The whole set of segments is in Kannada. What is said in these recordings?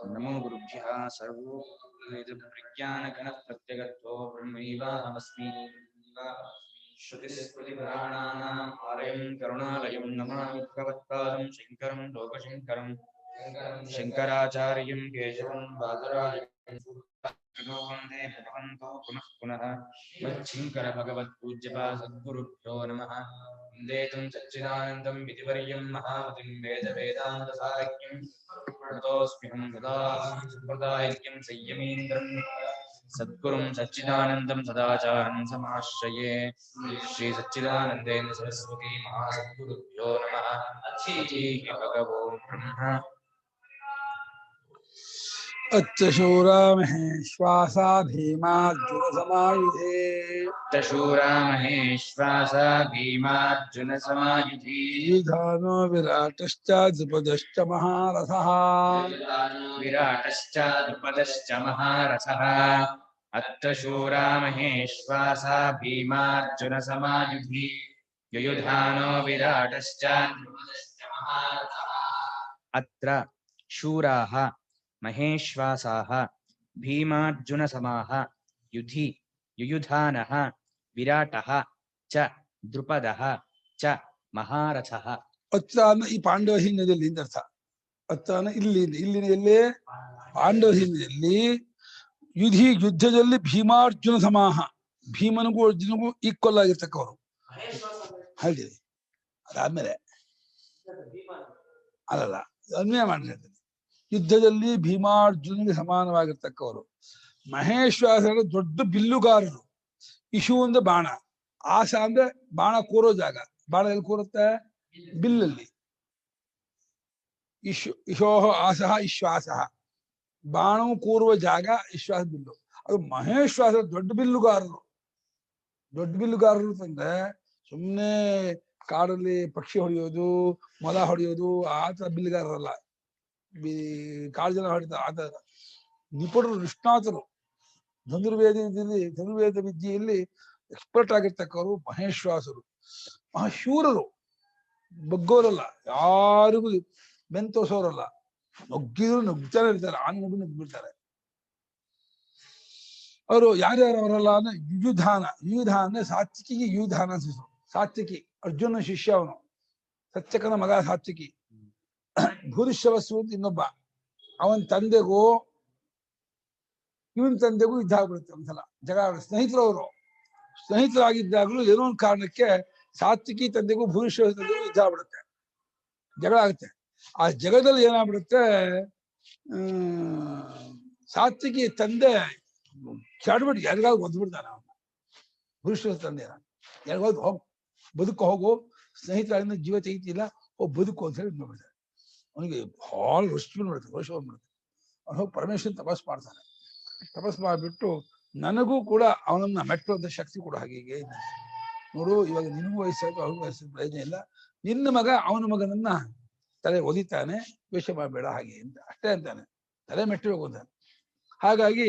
नमो गुरुभ्यः सर्वोपनिषद्विज्ञानगणप्रत्यगतो ब्रह्मैवाहमस्मि श्रुतिस्मृतिपुराणानाम् आलयं करुणालयं नमामि भगवत्पादं शङ्करं लोकशङ्करं शङ्कराचार्यं केशवं बादरायणं वन्दे भगवन्तो पुनः पुनः मच्छङ्कर भगवत्पूज्यपाद सद्गुरुभ्यो नमः वन्दे तं सच्चिदानन्दं विधिवर्यं महामतिं वेदवेदान्तसारज्ञं प्रणतोऽस्म्यहं सदा सम्प्रदायज्ञं संयमीन्द्रं सद्गुरुं सच्चिदानन्दं सदाचारं समाश्रये श्री सच्चिदानन्देन्द्र सरस्वती महासद्गुरुभ्यो नमः अथिः भगवो ब्रह्म अच्चशूरा महेश्वासा भीमार्जुनसमायुधे शूरा महेश्वासा भीमार्जुनसमायुधि युधानो विराटश्च द्रुपदश्च महारथः विराटश्च द्रुपदश्च महारथः अट्टशूरा महेश्वासा भीमार्जुनसमायुधि युयुधानो विराटश्च द्रुपदश्च महारथः अत्र शूराः महेश्वासाः भीमार्जुनसमाः युधि युयुधानः विराटः च द्रुपदः च महारथः ಅತ್ರ ಈ ಪಾಂಡವ ಹಿನ್ನೆಲೆಯಲ್ಲಿ ಅಂತ ಅರ್ಥ. ಅತ್ರ ಇಲ್ಲಿನ ಎಲ್ಲೇ ಪಾಂಡವ ಹಿನ್ನೆಲೆಯಲ್ಲಿ ಯುದ್ಧದಲ್ಲಿ ಭೀಮಾರ್ಜುನ ಸಮಾಹ, ಭೀಮನಿಗೂ ಅರ್ಜುನಿಗೂ ಈಕ್ವಲ್ ಆಗಿರ್ತಕ್ಕವರು ಹೇಳ್ತೀರಿ. ಅದಾದ್ಮೇಲೆ ಅಲ್ಲಲ್ಲ ಅನ್ವಯ ಮಾಡಿರ್ತದೆ. ಯುದ್ಧದಲ್ಲಿ ಭೀಮಾರ್ಜುನಿಗೆ ಸಮಾನವಾಗಿರ್ತಕ್ಕವರು. ಮಹೇಶ್ವಾಸ ದೊಡ್ಡ ಬಿಲ್ಲುಗಾರರು. ಇಶು ಅಂದ್ರೆ ಬಾಣ, ಆಸ ಅಂದ್ರೆ ಬಾಣ ಕೂರೋ ಜಾಗ. ಬಾಣ ಎಲ್ಲಿ ಕೂರುತ್ತೆ? ಬಿಲ್ಲಲ್ಲಿ. ಇಶೋಹ ಆಸಹ ಇಶ್ವಾಸಃ, ಬಾಣವು ಕೂರುವ ಜಾಗ ವಿಶ್ವಾಸ ಬಿಲ್ಲು. ಅದು ಮಹೇಶ್ವಾಸ ದೊಡ್ಡ ಬಿಲ್ಲುಗಾರರು. ದೊಡ್ಡ ಬಿಲ್ಲುಗಾರರು ಅಂತಂದ್ರೆ ಸುಮ್ಮನೆ ಕಾಡಲ್ಲಿ ಪಕ್ಷಿ ಹೊಡೆಯೋದು, ಮೊಲ ಹೊಡೆಯೋದು ಆತರ ಬಿಲ್ಲುಗಾರರಲ್ಲ. ಕಾಡು ಜನ ಹೊಡಿತಾರೆ ಆತ ನಿಪುಣರು, ನಿಷ್ಣಾತರು. ಧನುರ್ವೇದ ವಿದ್ಯೆಯಲ್ಲಿ ಎಕ್ಸ್ಪರ್ಟ್ ಆಗಿರ್ತಕ್ಕವರು ಮಹೇಶ್ವಾಸರು. ಮಹಾಶೂರರು, ಬಗ್ಗೋರಲ್ಲ, ಯಾರಿಗೂ ಬೆಂತೋಸೋರಲ್ಲ. ನುಗ್ಗಿದ್ರು ನುಗ್ತಾನೆ ಇರ್ತಾರೆ, ಆನೆ ನುಗ್ಗಿ ನುಗ್ಗಿಬಿಡ್ತಾರೆ. ಅವರು ಯಾರ್ಯಾರು ಅವರಲ್ಲ ಅಂದ್ರೆ ಯುಯುಧಾನ. ಯುಯುಧಾನ ಅಂದ್ರೆ ಸಾತ್ವಿಕಿಗೆ ಯುಯುಧಾನ ಅನ್ಸಿಸು. ಸಾತ್ವಿಕಿ ಅರ್ಜುನ ಶಿಷ್ಯ, ಅವನು ಸತ್ಯಕನ ಮಗ ಸಾತ್ವಿಕಿ. ಭೂರಿಶ್ರವಸ್ಸು ಅಂತ ಇನ್ನೊಬ್ಬ, ಅವನ ತಂದೆಗೂ ಇವನ್ ತಂದೆಗೂ ಯುದ್ಧ ಆಗ್ಬಿಡುತ್ತೆ ಒಂದ್ಸಲ. ಜಗಳ. ಸ್ನೇಹಿತರಾಗಿದ್ದಾಗಲೂ ಏನೋ ಒಂದು ಕಾರಣಕ್ಕೆ ಸಾತ್ವಿಕಿ ತಂದೆಗೂ ಭೂರಿಶ್ರವ ತಂದೆಗೂ ಯುದ್ಧ ಆಗ್ಬಿಡುತ್ತೆ, ಜಗಳ ಆಗುತ್ತೆ. ಆ ಜಗದಲ್ಲಿ ಏನಾಗ್ಬಿಡುತ್ತೆ, ಸಾತ್ವಿಕಿ ತಂದೆ ಚಾಡ್ಬಿಟ್ಟು ಯಾರಿಗಾದ್ರು ಒದ್ಬಿಡ್ತಾನೆ ಅವನ್ನ. ಭೂರಿಶ್ರವ ತಂದೆ ಯಾರಿಗಾದ್ರು ಬದುಕು ಹೋಗು, ಸ್ನೇಹಿತರಾಗಿಂದ ಜೀವ ತೆಗಿತಿಲ್ಲ, ಹೋಗಿ ಬದುಕು ಅಂತ ಹೇಳಿ ನೋಡ್ಬಿಡ್ತಾರೆ. ಅವನಿಗೆ ಭಾಳ ರೋಷ ಬಂದ್ಬಿಡುತ್ತೆ. ಅವನು ಹೋಗಿ ಪರಮೇಶ್ವರನ್ ತಪಸ್ ಮಾಡ್ತಾನೆ. ತಪಸ್ ಮಾಡಿಬಿಟ್ಟು ನನಗೂ ಕೂಡ ಅವನನ್ನ ಮೆಟ್ಟುವಂತ ಶಕ್ತಿ ಕೂಡ ಹಾಗೆ ನೋಡು, ಇವಾಗ ನಿನಗೂ ವಯಸ್ಸಾಯ್ತು, ಅವ್ರಿಗೂ ವಯಸ್ಸಾಯ್ತು, ಪ್ರಯೋಜನ ಇಲ್ಲ. ನಿನ್ನ ಮಗ ಅವನ ಮಗನನ್ನ ತಲೆ ಒದಿತಾನೆ, ದ್ವೇಷ ಮಾಡಬೇಡ ಹಾಗೆ ಅಂತ ಅಷ್ಟೇ ಅಂತಾನೆ. ತಲೆ ಮೆಟ್ಟಬೇಕು ಅಂತಾನೆ. ಹಾಗಾಗಿ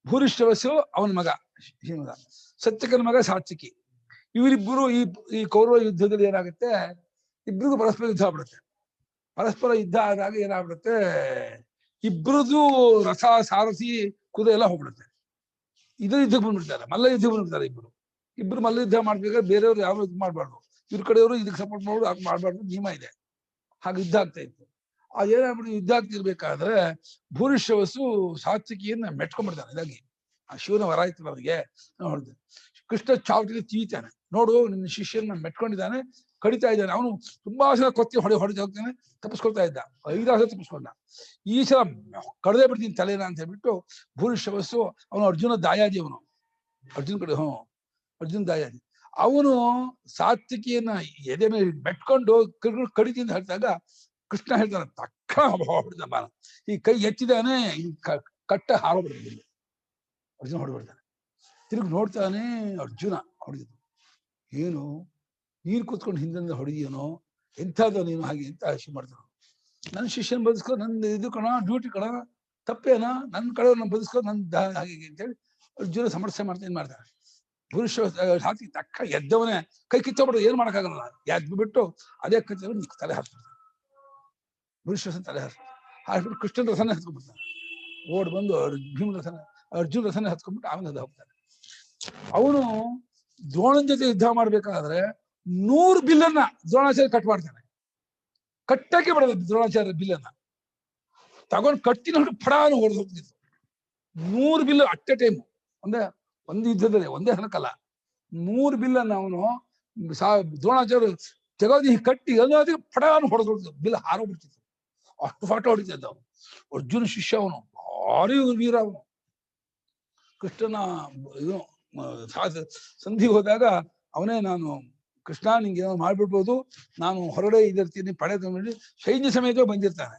ಭೂರಿಶ್ರವಸ್ಸು ಅವನ ಮಗ, ಸತ್ಯಕನ ಮಗ ಸಾತ್ವಿಕಿ. ಇವರಿಬ್ಬರು ಈ ಕೌರವ ಯುದ್ಧದಲ್ಲಿ ಏನಾಗುತ್ತೆ, ಇಬ್ಬರಿಗೂ ಪರಸ್ಪರ ಯುದ್ಧ ಆಗ್ಬಿಡುತ್ತೆ. ಪರಸ್ಪರ ಯುದ್ಧ ಆದಾಗ ಏನಾಗ್ಬಿಡುತ್ತೆ, ಇಬ್ಬರದು ರಥ, ಸಾರಥಿ, ಕುದುರೆ ಎಲ್ಲ ಹೋಗ್ಬಿಡುತ್ತೆ. ಇದ್ರ ಯುದ್ಧಕ್ಕೆ ಬಂದ್ಬಿಡ್ತಾರೆ, ಮಲ್ಲ ಯುದ್ಧಕ್ಕೆ ಬಂದ್ಬಿಡ್ತಾರೆ. ಇಬ್ರು ಮಲ್ಲ ಯುದ್ಧ ಮಾಡ್ಬೇಕಾದ್ರೆ ಬೇರೆಯವ್ರು ಯಾರು ಇದು ಮಾಡ್ಬಾರ್ದು, ಇವ್ರ ಕಡೆಯವರು ಇದಕ್ಕೆ ಸಪೋರ್ಟ್ ಮಾಡೋದು ಅದು ಮಾಡ್ಬಾರ್ದು ನಿಯಮ ಇದೆ. ಹಾಗೆ ಯುದ್ಧ ಆಗ್ತಾ ಇತ್ತು. ಅದೇನಾಗ್ಬಿಟ್ಟು ಯುದ್ಧ ಆಗ್ತಿರ್ಬೇಕಾದ್ರೆ ಭೂರಿಶ್ರವಸ್ಸು ಸಾತ್ವಿಕಿಯನ್ನ ಮೆಟ್ಕೊಂಡ್ಬಿಡ್ತಾನೆ. ಇದಾಗಿ ಆ ಶಿವನ ವರ ಆಯ್ತು ಅವರಿಗೆ. ನೋಡಿದೆ ಕೃಷ್ಣ ಚಾವಟಿಗೆ ತೀತಾನೆ. ನೋಡು, ನಿನ್ನ ಶಿಷ್ಯನ ಮೆಟ್ಕೊಂಡಿದ್ದಾನೆ, ಕಡಿತಾ ಇದ್ದಾನೆ. ಅವನು ತುಂಬಾ ಸಲ ಕೊತ್ತಿ ಹೊಡೆದು ಹೋಗ್ತಾನೆ, ತಪ್ಪಿಸ್ಕೊಳ್ತಾ ಇದ್ದ. 5 ಸಲ ತಪ್ಪಿಸ್ಕೊಂಡ. ಈ ಸಲ ಕಡ್ದೇ ಬಿಡ್ತೀನಿ ತಲೆನ ಅಂತ ಹೇಳ್ಬಿಟ್ಟು ಭೂರಿಶ್ರವಸ್ಸು, ಅವನು ಅರ್ಜುನ ದಾಯಾದಿ. ಅವನು ಅರ್ಜುನ್ ಕಡೆ ಅರ್ಜುನ್ ದಾಯಾದಿ. ಅವನು ಸಾತ್ವಿಕಿಯನ್ನ ಎದೆ ಮೇಲೆ ಮೆಟ್ಕೊಂಡು ಕಡಿತೀನಿ ಅಂತ ಹೇಳ್ತಾಗ ಕೃಷ್ಣ ಹೇಳ್ತಾನೆ, ತಕ್ಕ ಹೊಡೆದ ಬಾಣ. ಈ ಕೈ ಎತ್ತಿದಾನೆ, ಈ ಕಟ್ಟ ಹಾರೋಗ್ಬಿಡ್ತಾನೆ. ಅರ್ಜುನ ಹೊಡೆದ್ಬಿಡ್ತಾನೆ. ತಿರುಗಿ ನೋಡ್ತಾನೆ, ಅರ್ಜುನ ಹೊಡೆದಿದ್ದು. ಏನು ನೀನು ಕೂತ್ಕೊಂಡು ಹಿಂದಿಂದ ಹೊಡೆದಿಯೇನೋ, ಎಂಥದ್ದು ನೀನು ಹಾಗೆ ಅಂತ ಆಶೆ ಮಾಡ್ತಾನೆ. ನನ್ನ ಶಿಷ್ಯನ ಬದುಸ್ಕೊ, ನನ್ನ ಇದು ಕಣ, ಡ್ಯೂಟಿ ಕಣ, ತಪ್ಪೇನ, ನನ್ನ ಕಡೆ ಬದುಸ್ಕೊ, ನನ್ನ ಹಾಗೆ ಅಂತೇಳಿ ಅರ್ಜುನ ಸಮಸ್ಯೆ ಮಾಡ್ತಾನೆ. ಭೂರಿಶ್ರವ ಹಾಕಿ ತಕ್ಕ ಎದ್ದವನೇ ಕೈ ಕಿತ್ತೋಗ್ಬಿಟ್ಟು ಏನ್ ಮಾಡಕ್ಕಾಗಲ್ಲ. ಎದ್ದು ಬಿಟ್ಟು ಅದೇ ಕತ್ತಿ ತಲೆ ಹಾಕ್ಬಿಡ್ತಾನೆ. ಭೂರಿಶ್ರವ ತಲೆ ಹಾಕ್ಬಿಡ್ತಾನೆ. ಹಾಕ್ಬಿಟ್ಟು ಕೃಷ್ಣನ ರಥನೇ ಹತ್ಕೊಂಡ್ಬಿಡ್ತಾನೆ. ಓಡ್ ಬಂದು ಭೀಮನ ರಥನ ಅರ್ಜುನ ರಥನೇ ಹತ್ಕೊಂಡ್ಬಿಟ್ಟು ಆಮೇಲೆ ಅದು ಹೋಗ್ತಾನೆ. ಅವನು ದ್ರೋಣನ ಜೊತೆ ಯುದ್ಧ ಮಾಡ್ಬೇಕಾದ್ರೆ 100 ಬಿಲ್ಲನ್ನ ದ್ರೋಣಾಚಾರ್ಯ ಕಟ್ ಮಾಡ್ತಾನೆ. ಕಟ್ಟಕ್ಕೆ ಬಿಡೋದು ದ್ರೋಣಾಚಾರ್ಯ ಬಿಲ್ಲನ್ನ ತಗೊಂಡು ಕಟ್ಟಿನ ಹೊಟ್ಟು ಫಡಾನು ಹೊಡೆದು ಹೋಗ್ತಿತ್ತು. 100 ಬಿಲ್ಲು ಅಟ್ ಎ ಟೈಮ್, ಒಂದು ಯುದ್ಧದಲ್ಲಿ ಒಂದೇ ಹಣಕಲ್ಲ, 100 ಬಿಲ್ಲನ್ನ ಅವನು ದ್ರೋಣಾಚಾರ್ಯ ತೆಗೋದಿ ಕಟ್ಟಿ ಅನ್ನೋದಕ್ಕೆ ಫಡಾನು ಹೊಡೆದು ಬಿಲ್ ಹಾರೋಗ್ಬಿಡ್ತಿತ್ತು. ಅಷ್ಟು ಫಾಟ ಹೊಡಿತಿದ್ದ ಅವನು. ಅರ್ಜುನ ಶಿಷ್ಯ ಅವನು, ಭಾರಿ ವೀರ ಅವನು. ಕೃಷ್ಣನ ಇದು ಸಂಧಿ ಹೋದಾಗ ಅವನೇ, ನಾನು ಕೃಷ್ಣ ನಿಂಗೆ ಏನೋ ಮಾಡ್ಬಿಡ್ಬೋದು, ನಾನು ಹೊರಗಡೆ ಇದಿರ್ತೀನಿ ಪಡೆ ತಂದು ಸೈನ್ಯ ಸಮೇತ ಬಂದಿರ್ತಾನೆ.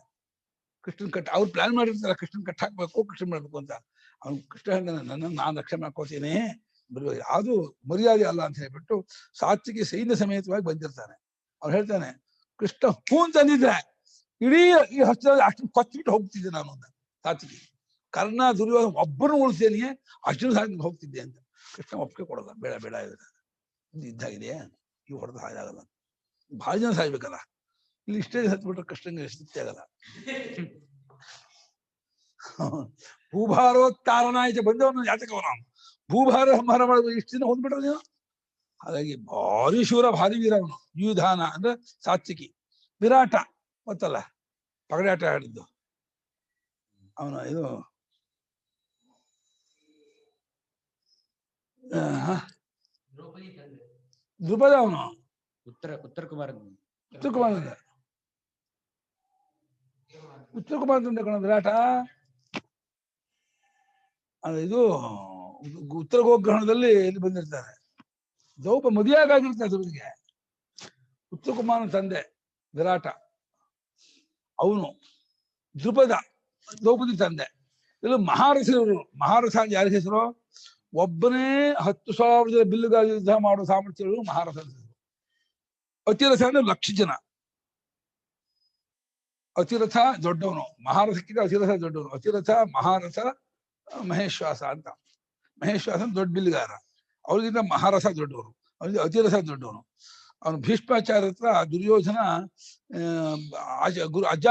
ಕೃಷ್ಣನ್ ಅವ್ರು ಪ್ಲಾನ್ ಮಾಡಿರ್ತಾರೆ ಕೃಷ್ಣನ್ ಕಟ್ ಹಾಕ್ಬೇಕು, ಕೃಷ್ಣ ಮಾಡ್ಬೇಕು ಅಂತ. ಅವ್ನು ಕೃಷ್ಣ ನನ್ನನ್ನು ನಾನು ರಕ್ಷಣೆ ಮಾಡ್ಕೋತೀನಿ, ಯಾವುದು ಮರ್ಯಾದೆ ಅಲ್ಲ ಅಂತ ಹೇಳ್ಬಿಟ್ಟು ಸಾತ್ವಿಕಿ ಸೈನ್ಯ ಸಮೇತವಾಗಿ ಬಂದಿರ್ತಾನೆ. ಅವ್ರು ಹೇಳ್ತಾನೆ, ಕೃಷ್ಣ ಹೂ ಅಂತಂದಿದ್ರೆ ಇಡೀ ಈ ಹಸ್ತದಲ್ಲಿ ಅಷ್ಟು ಕೊಚ್ಚಿಬಿಟ್ಟು ಹೋಗ್ತಿದ್ದೆ ನಾನು ಅಂತ. ಸಾತ್ವಿಕಿ ಕರ್ಣ ದುರ್ಯೋಧನ ಒಬ್ಬರನ್ನು ಉಳಿಸ್ತೇನೆ, ಅರ್ಜುನ ಸಾಧನೆ ಹೋಗ್ತಿದ್ದೆ ಅಂತ. ಕೃಷ್ಣ ಒಪ್ಪಿಗೆ ಕೊಡೋಲ್ಲ, ಬೇಡ ಬೇಡ ಯುದ್ಧ ಇದೆ, ಇವು ಹೊಡೆದು ಹಾಳಾಗಲ್ಲ, ಬಹಳ ಜನ ಸಾಯ್ಬೇಕಲ್ಲ, ಇಲ್ಲಿ ಇಷ್ಟೇ ಹತ್ಬಿಟ್ರೆ ಕೃಷ್ಣಂಗೆ ಸ್ಥಿತಿ ಆಗಲ್ಲ. ಭೂಭಾರೋತ್ತಾರನಾಯ್ತು ಬಂದವನು ಜಾತಕವನ, ಭೂಭಾರ ಸಂಹಾರ ಮಾಡೋದು ಇಷ್ಟು ದಿನ ಹೊಂದ್ಬಿಟ್ರ ನೀವು. ಹಾಗಾಗಿ ಭಾರಿ ಶೂರ, ಭಾರಿ ವೀರ ಅವನು. ಯುಧಾನ ಅಂದ್ರೆ ಸಾತ್ವಿಕಿ, ವಿರಾಟ ಗೊತ್ತಲ್ಲ, ಪಗಡೆ ಆಟ ಆಡಿದ್ದು ಅವನು. ಇದು ದ್ರುಪದ ಅವನು, ಉತ್ತರ ಕುಮಾರ ತಂದೆ ಕಣ ವಿರಾಟ. ಇದು ಉತ್ತರ ಗೋಗ್ರಹಣದಲ್ಲಿ ಇಲ್ಲಿ ಬಂದಿರ್ತಾರೆ. ಮದುವೆಯಾಗಿರ್ತಾರೆ ದುರ್ಗಿಗೆ. ಉತ್ತರ ಕುಮಾರನ ತಂದೆ ವಿರಾಟ ಅವನು. ದ್ರುಪದ ದ್ರೌಪದಿ ತಂದೆ. ಇಲ್ಲಿ ಮಹಾರಥರು. ಮಹಾರಥ ಯಾರ ಹೆಸರು? ಒಬ್ಬನೇ 10,000 ಬಿಲ್ಲುಗಾಗಿ ಯುದ್ಧ ಮಾಡುವ ಸಾಮರ್ಥ್ಯಗಳು ಮಹಾರಥ. ಅತಿರಥ ಅಂದ್ರೆ 1,00,000 ಜನ. ಅತಿರಥ ದೊಡ್ಡವನು, ಮಹಾರಥಕ್ಕಿಂತ ಅತಿರಥ ದೊಡ್ಡವನು. ಅತಿರಥ, ಮಹಾರಥ, ಮಹೇಶ್ವಾಸ ಅಂತ. ಮಹೇಶ್ವಾಸ ದೊಡ್ಡ ಬಿಲ್ಲುಗಾರ, ಅವ್ರಿಗಿಂತ ಮಹಾರಥ ದೊಡ್ಡವನು, ಅವ್ರಿಗೆ ಅತಿರಥ ದೊಡ್ಡವನು. ಅವನು ಭೀಷ್ಮಾಚಾರ್ಯ ಹತ್ರ ದುರ್ಯೋಧನ ಅಜ್ಜ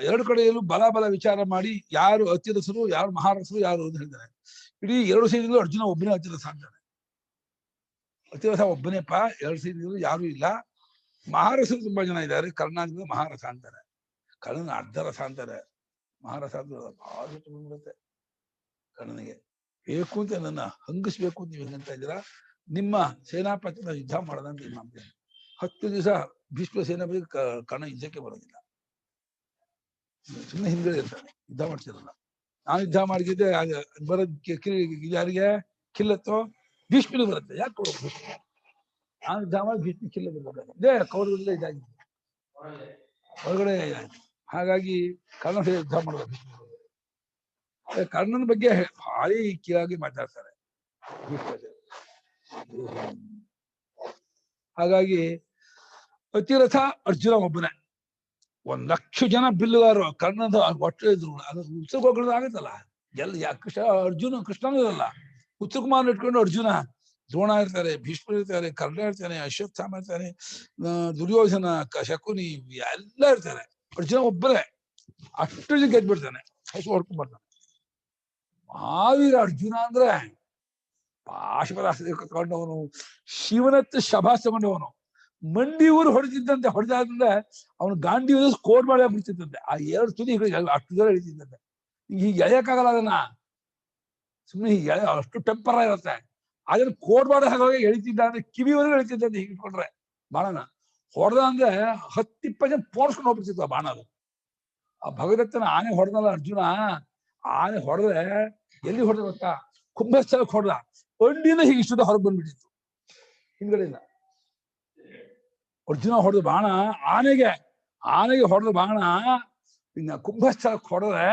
ಎರಡು ಕಡೆಯಲ್ಲೂ ಬಲ ವಿಚಾರ ಮಾಡಿ ಯಾರು ಅತಿರಥರು, ಯಾರು ಮಹಾರಥರು, ಯಾರು ಅಂತ ಹೇಳ್ತಾರೆ. ಇಡೀ 2 ಸೈನ್ಯದಲ್ಲೂ ಅರ್ಜುನ ಒಬ್ಬನೇ ಅತಿರಥ ಅಂತಾನೆ. ಅತಿರಥ ಒಬ್ಬನೇಪ್ಪ, 2 ಸೈನ್ಯದಲ್ಲೂ ಯಾರು ಇಲ್ಲ. ಮಹಾರಥರು ತುಂಬಾ ಜನ ಇದ್ದಾರೆ. ಕರ್ಣಾಂತರ ಮಹಾರಥ ಅಂತಾರೆ, ಕರ್ಣನ ಅರ್ಧರಥ ಅಂತಾರೆ. ಮಹಾರಥ ಅಂದ್ರೆ ಬಹಳ ಬರುತ್ತೆ ಕರ್ಣನಿಗೆ. ಬೇಕು ಅಂತ ನನ್ನ ಹಂಗಿಸ್ಬೇಕು ಅಂತ ನೀವು ಹೇಳ್ತಾ ಇದ್ದೀರಾ. ನಿಮ್ಮ ಸೇನಾಪತಿನ ಯುದ್ಧ ಮಾಡೋದಂತ ನಿಮ್ಮ 10 ದಿವಸ ಭೀಷ್ಮ ಸೇನಾಪತಿ ಕರ್ಣ ಯುದ್ಧಕ್ಕೆ ಬರೋದಿಲ್ಲ, ಸುಮ್ಮನೆ ಹಿಂದ್ಗಡೆ ಇರ್ತಾನೆ, ಯುದ್ಧ ಮಾಡ್ತಿರಲ್ಲ. ನಾನು ಯುದ್ಧ ಮಾಡಿದ್ದೆ ಬರೋದ್ ಯಾರಿಗೆ ಕಿಲ್ಲತ್ತೋ ಭೀಷ್ಮನು ಬರುತ್ತೆ. ಯಾಕೆ ಕೊಡೋದು? ನಾನು ಯುದ್ಧ ಮಾಡಿ ಭೀಷ್ಮ ಕಿಲ್ಲ ಬರ್ಬೇಕು. ಇದೇ ಕೌರವರಲ್ಲೇ ಇದಾಗಿದೆ, ಹೊರಗಡೆ ಇದಾಗಿದೆ. ಹಾಗಾಗಿ ಕರ್ಣ ಯುದ್ಧ ಮಾಡೋದು. ಕರ್ಣನ ಬಗ್ಗೆ ಭಾರಿ ಕೀಳಾಗಿ ಮಾತಾಡ್ತಾರೆ ಹಾಗಾಗಿ ಅತಿರಥ ಅರ್ಜುನ ಒಬ್ಬನೇ. 1,00,000 ಜನ ಬಿಲ್ಲುಗಾರರು ಕರ್ಣದ ಒಟ್ಟು ಇದ್ರು. ಅದು ಉತ್ಸವ ಆಗತ್ತಲ್ಲ ಎಲ್ಲ. ಕೃಷ್ಣನೂ ಇರಲ್ಲ. ಉತ್ತರ ಕುಮಾರ್ ಇಟ್ಕೊಂಡು ಅರ್ಜುನ, ದ್ರೋಣ ಇರ್ತಾರೆ, ಭೀಷ್ಮ ಇರ್ತಾರೆ, ಕರ್ಣ ಇರ್ತಾನೆ, ಅಶ್ವತ್ಥಾಮ ಇರ್ತಾನೆ, ದುರ್ಯೋಧನ, ಶಕುನಿ ಎಲ್ಲ ಇರ್ತಾರೆ. ಅರ್ಜುನ ಒಬ್ಬರೇ ಅಷ್ಟು ಜನ ಗೆದ್ಬಿಡ್ತಾನೆ, ಹಸು ಹೊಡ್ಕೊಂಡ್ ಬರ್ತಾನೆ. ಮಹಾವೀರ ಅರ್ಜುನ ಅಂದ್ರೆ ಪಾಶುಪರಾಸ್ತ್ರ ಕಟ್ಕೊಂಡವನು, ಶಿವನತ್ತ ಶಭಾಸ್ ತಗೊಂಡವನು. ಮಂಡಿ ಊರು ಹೊಡೆದಿದ್ದಂತೆ. ಹೊಡೆದಾದ್ರಿಂದ ಅವನು ಗಾಂಧಿ ಕೋಡ್ ಮಾಡಿ ಬಿಡ್ತಿದ್ದಂತೆ. ಆ 2 ತುದಿ ಅಷ್ಟು ದೂರ ಹಿಡಿತಿದ್ದಂತೆ. ಹೀಗೆ ಎಳೆಯಕ್ಕಾಗಲ್ಲ ಅದನ್ನ, ಸುಮ್ಮನೆ ಹೀಗೆ ಅಷ್ಟು ಟೆಂಪರ್ ಇರುತ್ತೆ. ಅದನ್ನ ಕೋಡ್ ಮಾಡೋ ಹಾಗಾಗಿ ಎಳಿತಿದ್ದ ಅಂದ್ರೆ ಕಿವಿವರೆಗೂ ಎಳಿತಿದ್ದಂತೆ. ಹೀಗೆ ಇಟ್ಕೊಂಡ್ರೆ ಬಾಣನ ಹೊಡೆದ ಅಂದ್ರೆ 10-20 ಜನ ಪೋಣಿಸ್ಕೊಂಡು ಹೋಗ್ಬಿಡ್ತಿತ್ತು ಆ ಬಾಣ. ಅದು ಆ ಭಗದತ್ತನ ಆನೆ ಹೊಡೆದಲ್ಲ ಅರ್ಜುನ. ಆನೆ ಹೊಡೆದ್ರೆ ಎಲ್ಲಿ ಹೊಡೆದ ಗೊತ್ತಾ? ಕುಂಭಸ್ಥಳಕ್ಕೆ ಹೊಡೆದ. ಅಂಡಿಯಿಂದ ಹೀಗೆ ಇಷ್ಟದ ಹೊರಗೆ ಬಂದ್ಬಿಟ್ಟಿತ್ತು ಹಿಂದ್ಗಡೆಯಿಂದ. ಅರ್ಜುನ ಹೊಡೆದ ಬಾಣ ಆನೆಗೆ ಹೊಡೆದ ಬಾಣ ಇನ್ನ ಕುಂಭಸ್ಥಳಕ್ಕೆ ಹೊಡೆದ್ರೆ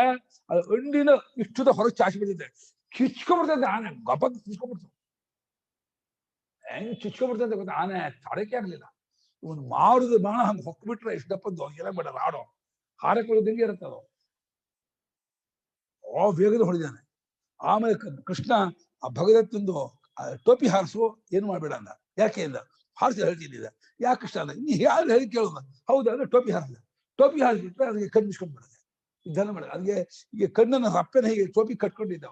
ಅದು ಅಂಡಿನ ಇಷ್ಟದ ಹೊರಗೆ ಚಾಚಿ ಬಿಡ್ತೈತೆ. ಕಿಚ್ಕೊಂಡ್ಬಿಡ್ತಂತೆ ಆನೆ, ಗಪಕ್ ಕಿಚ್ಕೊಂಡ್ಬಿಡ್ತು. ಹೆಂಗ್ ಕಿಚ್ಕೊಂಡ್ಬಿಡ್ತಂತೆ ಗೊತ್ತಾ? ಆನೆ ತಡಕೆ ಆಗ್ಲಿಲ್ಲ. ಇವನು ಮಾರುದ ಬಾಣ ಹಂಗೆ ಹೊಕ್ಬಿಟ್ರೆ ಇಷ್ಟು ದಪ್ಪದ್ದು ಎಲ್ಲ ಬೇಡ, ಆಡೋ ಹಾರಕೊಳ್ಳೋದಂಗೆ ಇರುತ್ತೆ ಅದು. ವೇಗದ ಹೊಡೆದಾನೆ. ಆಮೇಲೆ ಕೃಷ್ಣ ಆ ಭಗದತ್ತಂದು ಟೋಪಿ ಹಾರಿಸು, ಏನು ಮಾಡ್ಬೇಡ ಅಂದ. ಯಾಕೆ ಅಂದ? ಹಾರಿಸಿ ಹೇಳ್ತಿದ್ದ. ಯಾಕೆ ಕೃಷ್ಣ ಅಂದ? ನೀ ಯಾರು ಹೇಳಿ ಕೇಳೋದ? ಹೌದಾ ಅಂದ್ರೆ ಟೋಪಿ ಹಾರಿಸಿದ. ಟೋಪಿ ಹಾಕಿಬಿಟ್ರೆ ಅದಕ್ಕೆ ಕಣ್ಣು ಮುಚ್ಕೊಂಡು ಬಿಡುತ್ತೆ. ಯುದ್ಧನ ಮಾಡಿದ ಅದಕ್ಕೆ ಈಗ ಕಣ್ಣನ್ನು ಅಪ್ಪನ ಹೀಗೆ ಟೋಪಿ ಕಟ್ಕೊಂಡಿದ್ದ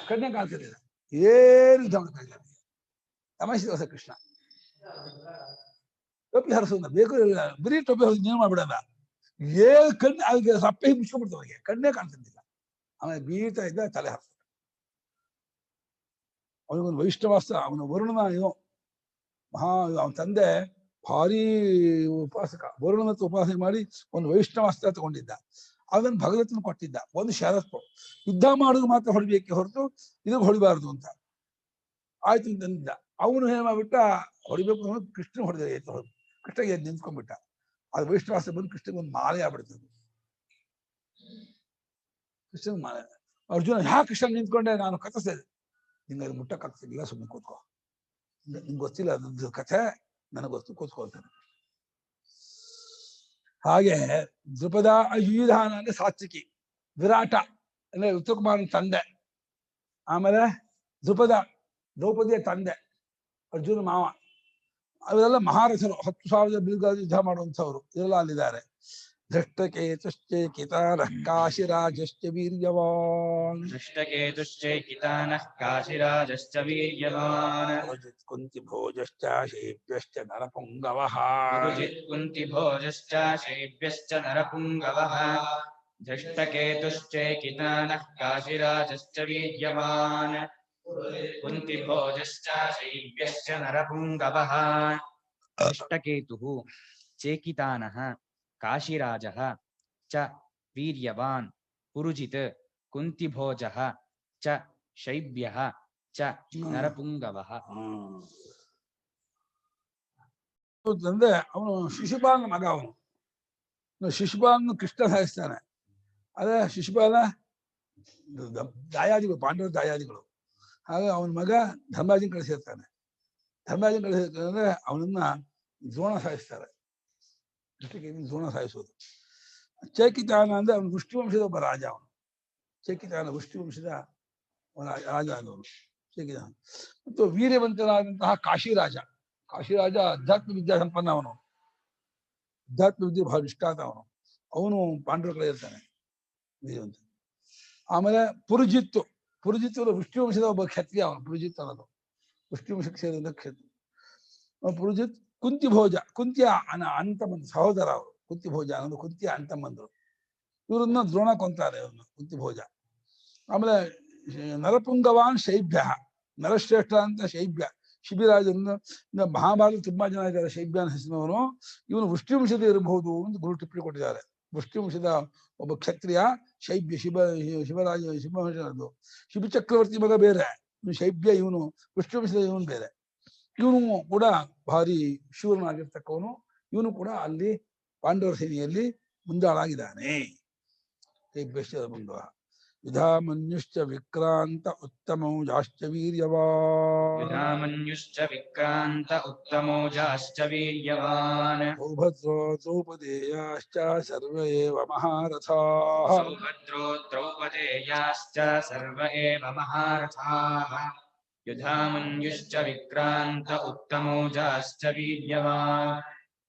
ಕಣ್ಣೇ ಕಾಣ್ತಿರ್ಲಿಲ್ಲ. ಏನು ಯುದ್ಧ ಮಾಡ್ತಾ ತಮಾಷೆ ದಿವಸ ಕೃಷ್ಣ ಟೋಪಿ ಹರಿಸೋದ ಬೇಕು ಇಲ್ಲ, ಬರೀ ಟೋಪಿ ಹರಿಸ್ ಏನು ಮಾಡ್ಬಿಡಲ್ಲ. ಏನ್ ಕಣ್ಣು ಅದಕ್ಕೆ ಸಪ್ಪೆ ಮುಚ್ಕೊಂಡ್ಬಿಡ್ತು, ಅವರಿಗೆ ಕಣ್ಣೇ ಕಾಣ್ತಿದ್ದಿಲ್ಲ. ಆಮೇಲೆ ಬೀಳ್ತಾ ಇದ್ದ ತಲೆ ಹರಿಸ. ಅವನಿಗೊಂದು ವೈಷ್ಣವಾಸ್ತ್ರ, ಅವನ ವರುಣನ ಏನು ಅವನ ತಂದೆ ಭಾರಿ ಉಪಾಸಕ, ವರುಣನತ್ತು ಉಪಾಸನೆ ಮಾಡಿ ಒಂದು ವೈಷ್ಣವಾಸ್ತ್ರ ತಗೊಂಡಿದ್ದ. ಅದನ್ನು ಭಗವಂತನ ಕೊಟ್ಟಿದ್ದ. ಒಂದು ಷರತ್ತು, ಯುದ್ಧ ಮಾಡೋದು ಮಾತ್ರ ಹೊಡಿಬೇಕೆ ಹೊರತು ಇದಕ್ಕೆ ಹೊಡಿಬಾರ್ದು ಅಂತ. ಆಯ್ತು ಅಂತಂದಿದ್ದ. ಅವನು ಏನ್ ಮಾಡ್ಬಿಟ್ಟ, ಹೊಡಿಬೇಕು ಅನ್ನೋದು ಕೃಷ್ಣ ಹೊಡೆದ, ಕೃಷ್ಣ ಎದ್ದು ನಿಂತ್ಕೊಂಡ್ಬಿಟ್ಟ. ಅದು ವೈಷ್ಣವಾಸ್ತ್ರ ಬಂದು ಕೃಷ್ಣಗೆ ಒಂದು ಮಾಲೆ ಆಗ್ಬಿಡ್ತದೆ. ಕೃಷ್ಣನ ಮಾಲೆ. ಅರ್ಜುನ ಯಾಕೆ ಕೃಷ್ಣ ನಿಂತ್ಕೊಂಡೆ, ನಾನು ಕಥಿಸ್ತಾ ನಿಂಗೆ ಅದು ಮುಟ್ಟಕ್ಕಾಗ್ತಿಲ್ಲ, ಸುಮ್ಮನೆ ಕೂತ್ಕೋ, ನಿಂಗೆ ಗೊತ್ತಿಲ್ಲ ಅದ್ರದ್ದು ಕಥೆ, ನನಗೆ ಗೊತ್ತು, ಕೂತ್ಕೊಳ್ತೇನೆ. ಹಾಗೆ ದ್ರುಪದ ಯುಧಾನ ಅಂದ್ರೆ ಸಾತ್ವಿಕಿ, ವಿರಾಟ ಅಂದ್ರೆ ಉತ್ತರಕುಮಾರನ ತಂದೆ, ಆಮೇಲೆ ದ್ರುಪದ ದ್ರೌಪದಿಯ ತಂದೆ, ಅರ್ಜುನ ಮಾವ, ಅವರೆಲ್ಲ ಮಹಾರಥರು, 10,000 ಬಿಲ್ಗಾದ ಯುದ್ಧ ಮಾಡುವಂಥವ್ರು ಇವರೆಲ್ಲ ಅಲ್ಲಿದ್ದಾರೆ. ಧೃಷ್ಟಕೇತುಶ್ಚೇಕಿತಾನಃ ಕಾಶಿರಾಜಶ್ಚ ವೀರ್ಯವಾನ್, ಧೃಷ್ಟಕೇತುಶ್ಚೇಕಿತಾನಃ ಕಾಶಿರಾಜಶ್ಚ ವೀರ್ಯವಾನ್, ಕುಂತಿಭೋಜಶ್ಚ ಶೇಭ್ಯಶ್ಚ ನರಪುಂಗವಃ, ಕುಂತಿಭೋಜಶ್ಚ ಶೇಭ್ಯಶ್ಚ ನರಪುಂಗವಃ. ಧೃಷ್ಟಕೇತುಶ್ಚೇಕಿತಾನಃ ಕಾಶಿರಾಜಶ್ಚ ವೀರ್ಯವಾನ್, ಕುಂತಿಭೋಜಶ್ಚ ಶೈಬ್ಯಶ್ಚ ನರಪುಂಗವಃ. ಧೃಷ್ಟಕೇತುಃ ಚೇಕಿತಾನಃ ಕಾಶಿರಾಜಃ ಚ ವೀರ್ಯವಾನ್ ಪುರುಜಿತ್ ಕುಂತಿಭೋಜಃ ಚ ಶೈಬ್ಯಃ ಚ ನರಪುಂಗವಃ. ಅಂದ್ರೆ ಅವನು ಶಿಶುಪಾಲನ ಮಗ. ಅವನು ಶಿಶುಪಾಲನ ಕೃಷ್ಣ ಸಾಯಿಸ್ತಾನೆ. ಅದೇ ಶಿಶುಪಾಲ ದಾಯಾದಿಗಳು, ಪಾಂಡವ ದಾಯಾದಿಗಳು. ಹಾಗೆ ಅವನ ಮಗ ಧರ್ಮರಾಜನ್ ಕಳಿಸಿರ್ತಾನೆ. ಧರ್ಮರಾಜನ್ ಕಳಿಸಿರ್ತಾನೆ, ಅವನನ್ನ ದ್ರೋಣ ಸಾಯಿಸ್ತಾರೆ. ದ್ರೋಣ ಸಾಯಿಸೋದು. ಚೇಕಿತಾನ ಅಂದ್ರೆ ಅವನು ವೃಷ್ಟಿವಂಶದ ಒಬ್ಬ ರಾಜ. ಅವನು ಚೇಕಿತಾನ ವೃಷ್ಟಿವಂಶದ ರಾಜ ಆದವನು ಚೇಕಿತಾನ. ಮತ್ತು ವೀರ್ಯವಂತನಾದಂತಹ ಕಾಶಿರಾಜ. ಕಾಶಿರಾಜ ಅಧ್ಯಾತ್ಮ ವಿದ್ಯಾ ಸಂಪನ್ನ. ಅವನು ಅಧ್ಯಾತ್ಮ ವಿದ್ಯೆ ಬಹಳ ಇಷ್ಟ ಆದ ಅವನು. ಅವನು ಪಾಂಡವ ಕಳಿರ್ತಾನೆ, ವೀರ್ಯವಂತ. ಆಮೇಲೆ ಪುರುಜಿತ್ತು. ಪುರುಜಿತ್ತು ವೃಷ್ಟಿವಂಶದ ಒಬ್ಬ ಕ್ಷತ್ರಿಯ. ಅವನು ಪುರುಜಿತ್ ಅನ್ನೋದು ವೃಷ್ಟಿವಂಶಕ್ಕೆ ಸೇರಿದ ಕ್ಷತ್ರಿಯ ಪುರುಜಿತ್. ಕುಂತಿಭೋಜ, ಕುಂತಿಯ ಅಂತಮಂದ ಸಹೋದರ ಅವರು. ಕುಂತಿಭೋಜ ಅನ್ನೋದು ಕುಂತಿಯ ಅಂತಮಂದರು. ಇವರನ್ನ ದ್ರೋಣ ಕೊಂತಾರೆ, ಅವ್ರನ್ನ ಕುಂತಿಭೋಜ. ಆಮೇಲೆ ನರಪುಂಗವಾನ್ ಶೈಬ್ಯ, ನರಶ್ರೇಷ್ಠ ಅಂತ ಶೈಬ್ಯ. ಶಿಬಿರಾಜನ ಮಹಾಭಾರತ ತುಂಬಾ ಜನ ಇದ್ದಾರೆ ಶೈಬ್ಯನ ಹೆಸರಿನವನು. ಇವನು ವೃಷ್ಟಿವಂಶದ ಇರಬಹುದು ಅಂತ ಗುರು ಟಿಪ್ಪಣಿ ಕೊಟ್ಟಿದ್ದಾರೆ. ವೃಷ್ಟಿವಂಶದ ಒಬ್ಬ ಕ್ಷತ್ರಿಯ ಶೈಬ್ಯ. ಶಿವರಾಜ ಶಿವವಂಶದ್ದು. ಶಿಬ ಚಕ್ರವರ್ತಿ ಮಗ ಬೇರೆ, ಶೈಬ್ಯ ಇವನು ವೃಷ್ಟಿವಂಶದ ಇವನು ಬೇರೆ. ಇವನು ಕೂಡ ಭಾರಿ ಶೂರನಾಗಿರ್ತಕ್ಕವನು. ಇವನು ಕೂಡ ಅಲ್ಲಿ ಪಾಂಡವರ ಸೇನೆಯಲ್ಲಿ ಮುಂದಾಳಾಗಿದ್ದಾನೆ. ಶೈಬ್ಯಶ್ಚ ಬಂಧುವ ಯುಧಾಮನ್ಯುಶ್ಚ ವಿಕ್ರಾಂತ ಉತ್ತಮೌಜಾಶ್ಚ ವೀರ್ಯವಾನ್, ಯುಧಾಮನ್ಯುಶ್ಚ ವಿಕ್ರಾಂತ ಉತ್ತಮೌಜಾಶ್ಚ ವೀರ್ಯವಾನ್, ಸೌಭದ್ರೋ ದ್ರೌಪದೇಯಾಶ್ಚ ಸರ್ವ ಏವ ಮಹಾರಥಾಃ, ಸೌಭದ್ರೋ ದ್ರೌಪದೇಯಾಶ್ಚ ಸರ್ವ ಏವ ಮಹಾರಥಾಃ. ಯುಧಾಮನ್ಯುಶ್ಚ ವಿಕ್ರಾಂತ ಉತ್ತಮೌಜಾಶ್ಚ ವೀರ್ಯವಾನ್,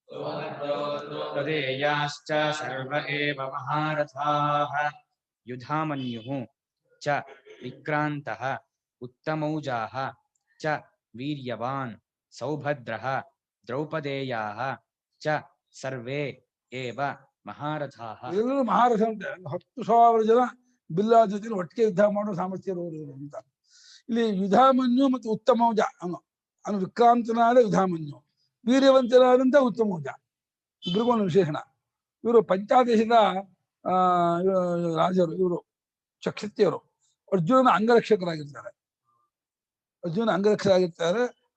ಸೌಭದ್ರೋ ದ್ರೌಪದೇಯಾಶ್ಚ ಸರ್ವ ಏವ ಮಹಾರಥಾಃ. ಯುಧಾಮನ್ಯುಃ ಚ ವಿಕ್ರಾಂತಃ ಉತ್ತಮೌಜಾಃ ಚ ವೀರ್ಯವಾನ್ ಸೌಭದ್ರಃ ದ್ರೌಪದೇಯಾಃ ಚ ಸರ್ವೇ ಏವ ಮಹಾರಥಾಃ. ಎಲ್ಲರೂ ಮಹಾರಥ ಅಂತ 10,000 ಜನ ಬಿಲ್ಲಾ ಜೊತೆ ಒಟ್ಟಿಗೆ ಯುದ್ಧ ಮಾಡೋ ಸಾಮರ್ಥ್ಯ ಇರೋರು ಅಂತ. ಇಲ್ಲಿ ಯುಧಾಮನ್ಯು ಮತ್ತು ಉತ್ತಮೌಜ ಅವನು ವಿಕ್ರಾಂತನಾದ ಯುಧಾಮನ್ಯು, ವೀರ್ಯವಂತನಾದಂತ ಉತ್ತಮೌಜ, ಇಬ್ಬರಿಗೂ ಒಂದು ವಿಶೇಷಣ. ಇವರು ಪಂಚಾದೇಶದ ರಾಜರು, ಇವರು ಕ್ಷತ್ರಿಯರು. ಅರ್ಜುನನ ಅಂಗರಕ್ಷಕರಾಗಿರ್ತಾರೆ.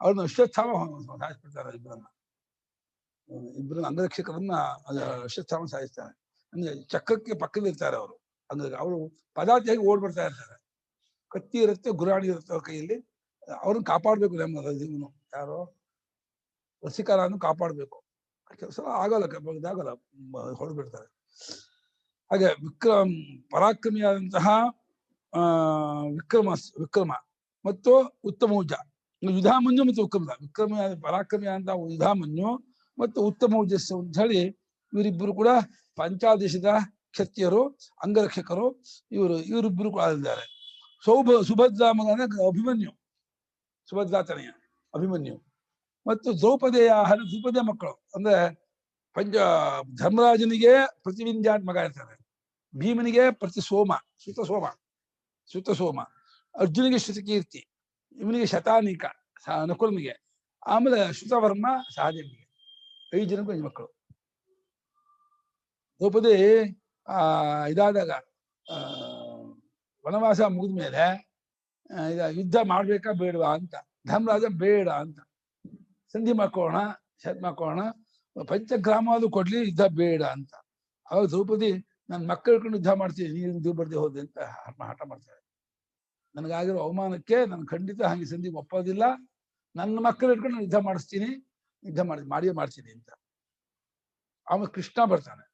ಅವ್ರನ್ನ ಅಶ್ವತ್ಥಾಮ ಸಾಯಿಸ್ಬಿಡ್ತಾರೆ. ಇಬ್ಬರನ್ನ ಅಂಗರಕ್ಷಕರನ್ನ ಅಶ್ವತ್ಥಾಮ ಸಾಯಿಸ್ತಾರೆ. ಅಂದ್ರೆ ಚಕ್ರಕ್ಕೆ ಪಕ್ಕದಲ್ಲಿರ್ತಾರೆ ಅವರು. ಅಂದ್ರೆ ಅವರು ಪದಾರ್ಥಿಯಾಗಿ ಓಡ್ಬಿಡ್ತಾ ಇರ್ತಾರೆ. ಕತ್ತಿ ಇರುತ್ತೆ, ಗುರಾಣಿ ಇರುತ್ತೆ ಅವ್ರ ಕೈಯಲ್ಲಿ. ಅವ್ರನ್ನ ಕಾಪಾಡ್ಬೇಕು. ನಮ್ಮ ಯಾರೋ ರಸಿಕರನ್ನು ಕಾಪಾಡ್ಬೇಕು. ಕೆಲಸ ಆಗಲ್ಲ, ಇದಾಗಲ್ಲ, ಹೊಡೆದ್ಬಿಡ್ತಾರೆ. ಹಾಗೆ ಪರಾಕ್ರಮಿಯಾದಂತಹ ವಿಕ್ರಮ ಮತ್ತು ಉತ್ತಮೌಜ, ಯುಧಾಮನ್ಯು ಮತ್ತು ವಿಕ್ರಮಿಯಾದ ಪರಾಕ್ರಮಿಯಾದಂತಹ ಯುಧಾಮನ್ಯು ಮತ್ತು ಉತ್ತಮೌಜಸ್ಸು ಅಂತ ಹೇಳಿ ಇವರಿಬ್ಬರು ಕೂಡ ಪಂಚಾದೇಶದ ಕ್ಷತ್ರಿಯರು, ಅಂಗರಕ್ಷಕರು. ಇವರಿಬ್ಬರು ಕೂಡ ಇದ್ದಾರೆ. ಸುಭದ್ರಾ ಮಗ ಅಂದ್ರೆ ಅಭಿಮನ್ಯು, ಸುಭದ್ರಾತನೆಯ ಅಭಿಮನ್ಯು. ಮತ್ತು ದ್ರೌಪದಿಯ ಮಕ್ಕಳು ಅಂದ್ರೆ ಧರ್ಮರಾಜನಿಗೆ ಪ್ರತಿವಿಂಧ್ಯಾಟ್ ಮಗ ಇರ್ತಾರೆ, ಭೀಮನಿಗೆ ಸುತ ಸೋಮ, ಅರ್ಜುನಿಗೆ ಶ್ರುತಕೀರ್ತಿ, ಇವನಿಗೆ ಶತಾನೀಕ ನಕುಲನಿಗೆ, ಆಮೇಲೆ ಶ್ರುತವರ್ಮ ಸಹದೇವನಿಗೆ. 5 ಜನಕ್ಕೂ 5 ಮಕ್ಕಳು. ದ್ರೌಪದಿ ಇದಾದಾಗ ವನವಾಸ ಮುಗಿದ ಮೇಲೆ ಯುದ್ಧ ಮಾಡ್ಬೇಕಾ ಬೇಡವಾ ಅಂತ ಧರ್ಮರಾಜ ಬೇಡ ಅಂತ, ಸಂಧಿ ಮಾಡ್ಕೊಳ್ಳೋಣ, ಪಂಚಗ್ರಾಮವಾದ್ರು ಕೊಡ್ಲಿ, ಯುದ್ಧ ಬೇಡ ಅಂತ. ಅವಾಗ ದ್ರೌಪದಿ ನನ್ನ ಮಕ್ಕಳು ಹಿಡ್ಕೊಂಡು ಯುದ್ಧ ಮಾಡ್ತೀನಿ, ನೀನು ಯುದ್ಧ ಬರ್ದೆ ಹೋದೆ ಅಂತ ಹಠ ಮಾಡ್ತಾರೆ. ನನಗಾಗಿರೋ ಅವಮಾನಕ್ಕೆ ನಾನು ಖಂಡಿತ ಹಾಗೆ ಸಂಧಿ ಒಪ್ಪೋದಿಲ್ಲ, ನನ್ನ ಮಕ್ಕಳು ಹಿಡ್ಕೊಂಡು ನಾನು ಯುದ್ಧ ಮಾಡಿಯೇ ಮಾಡ್ತೀನಿ ಅಂತ. ಆಮೇಲೆ ಕೃಷ್ಣ ಬರ್ತಾನೆ.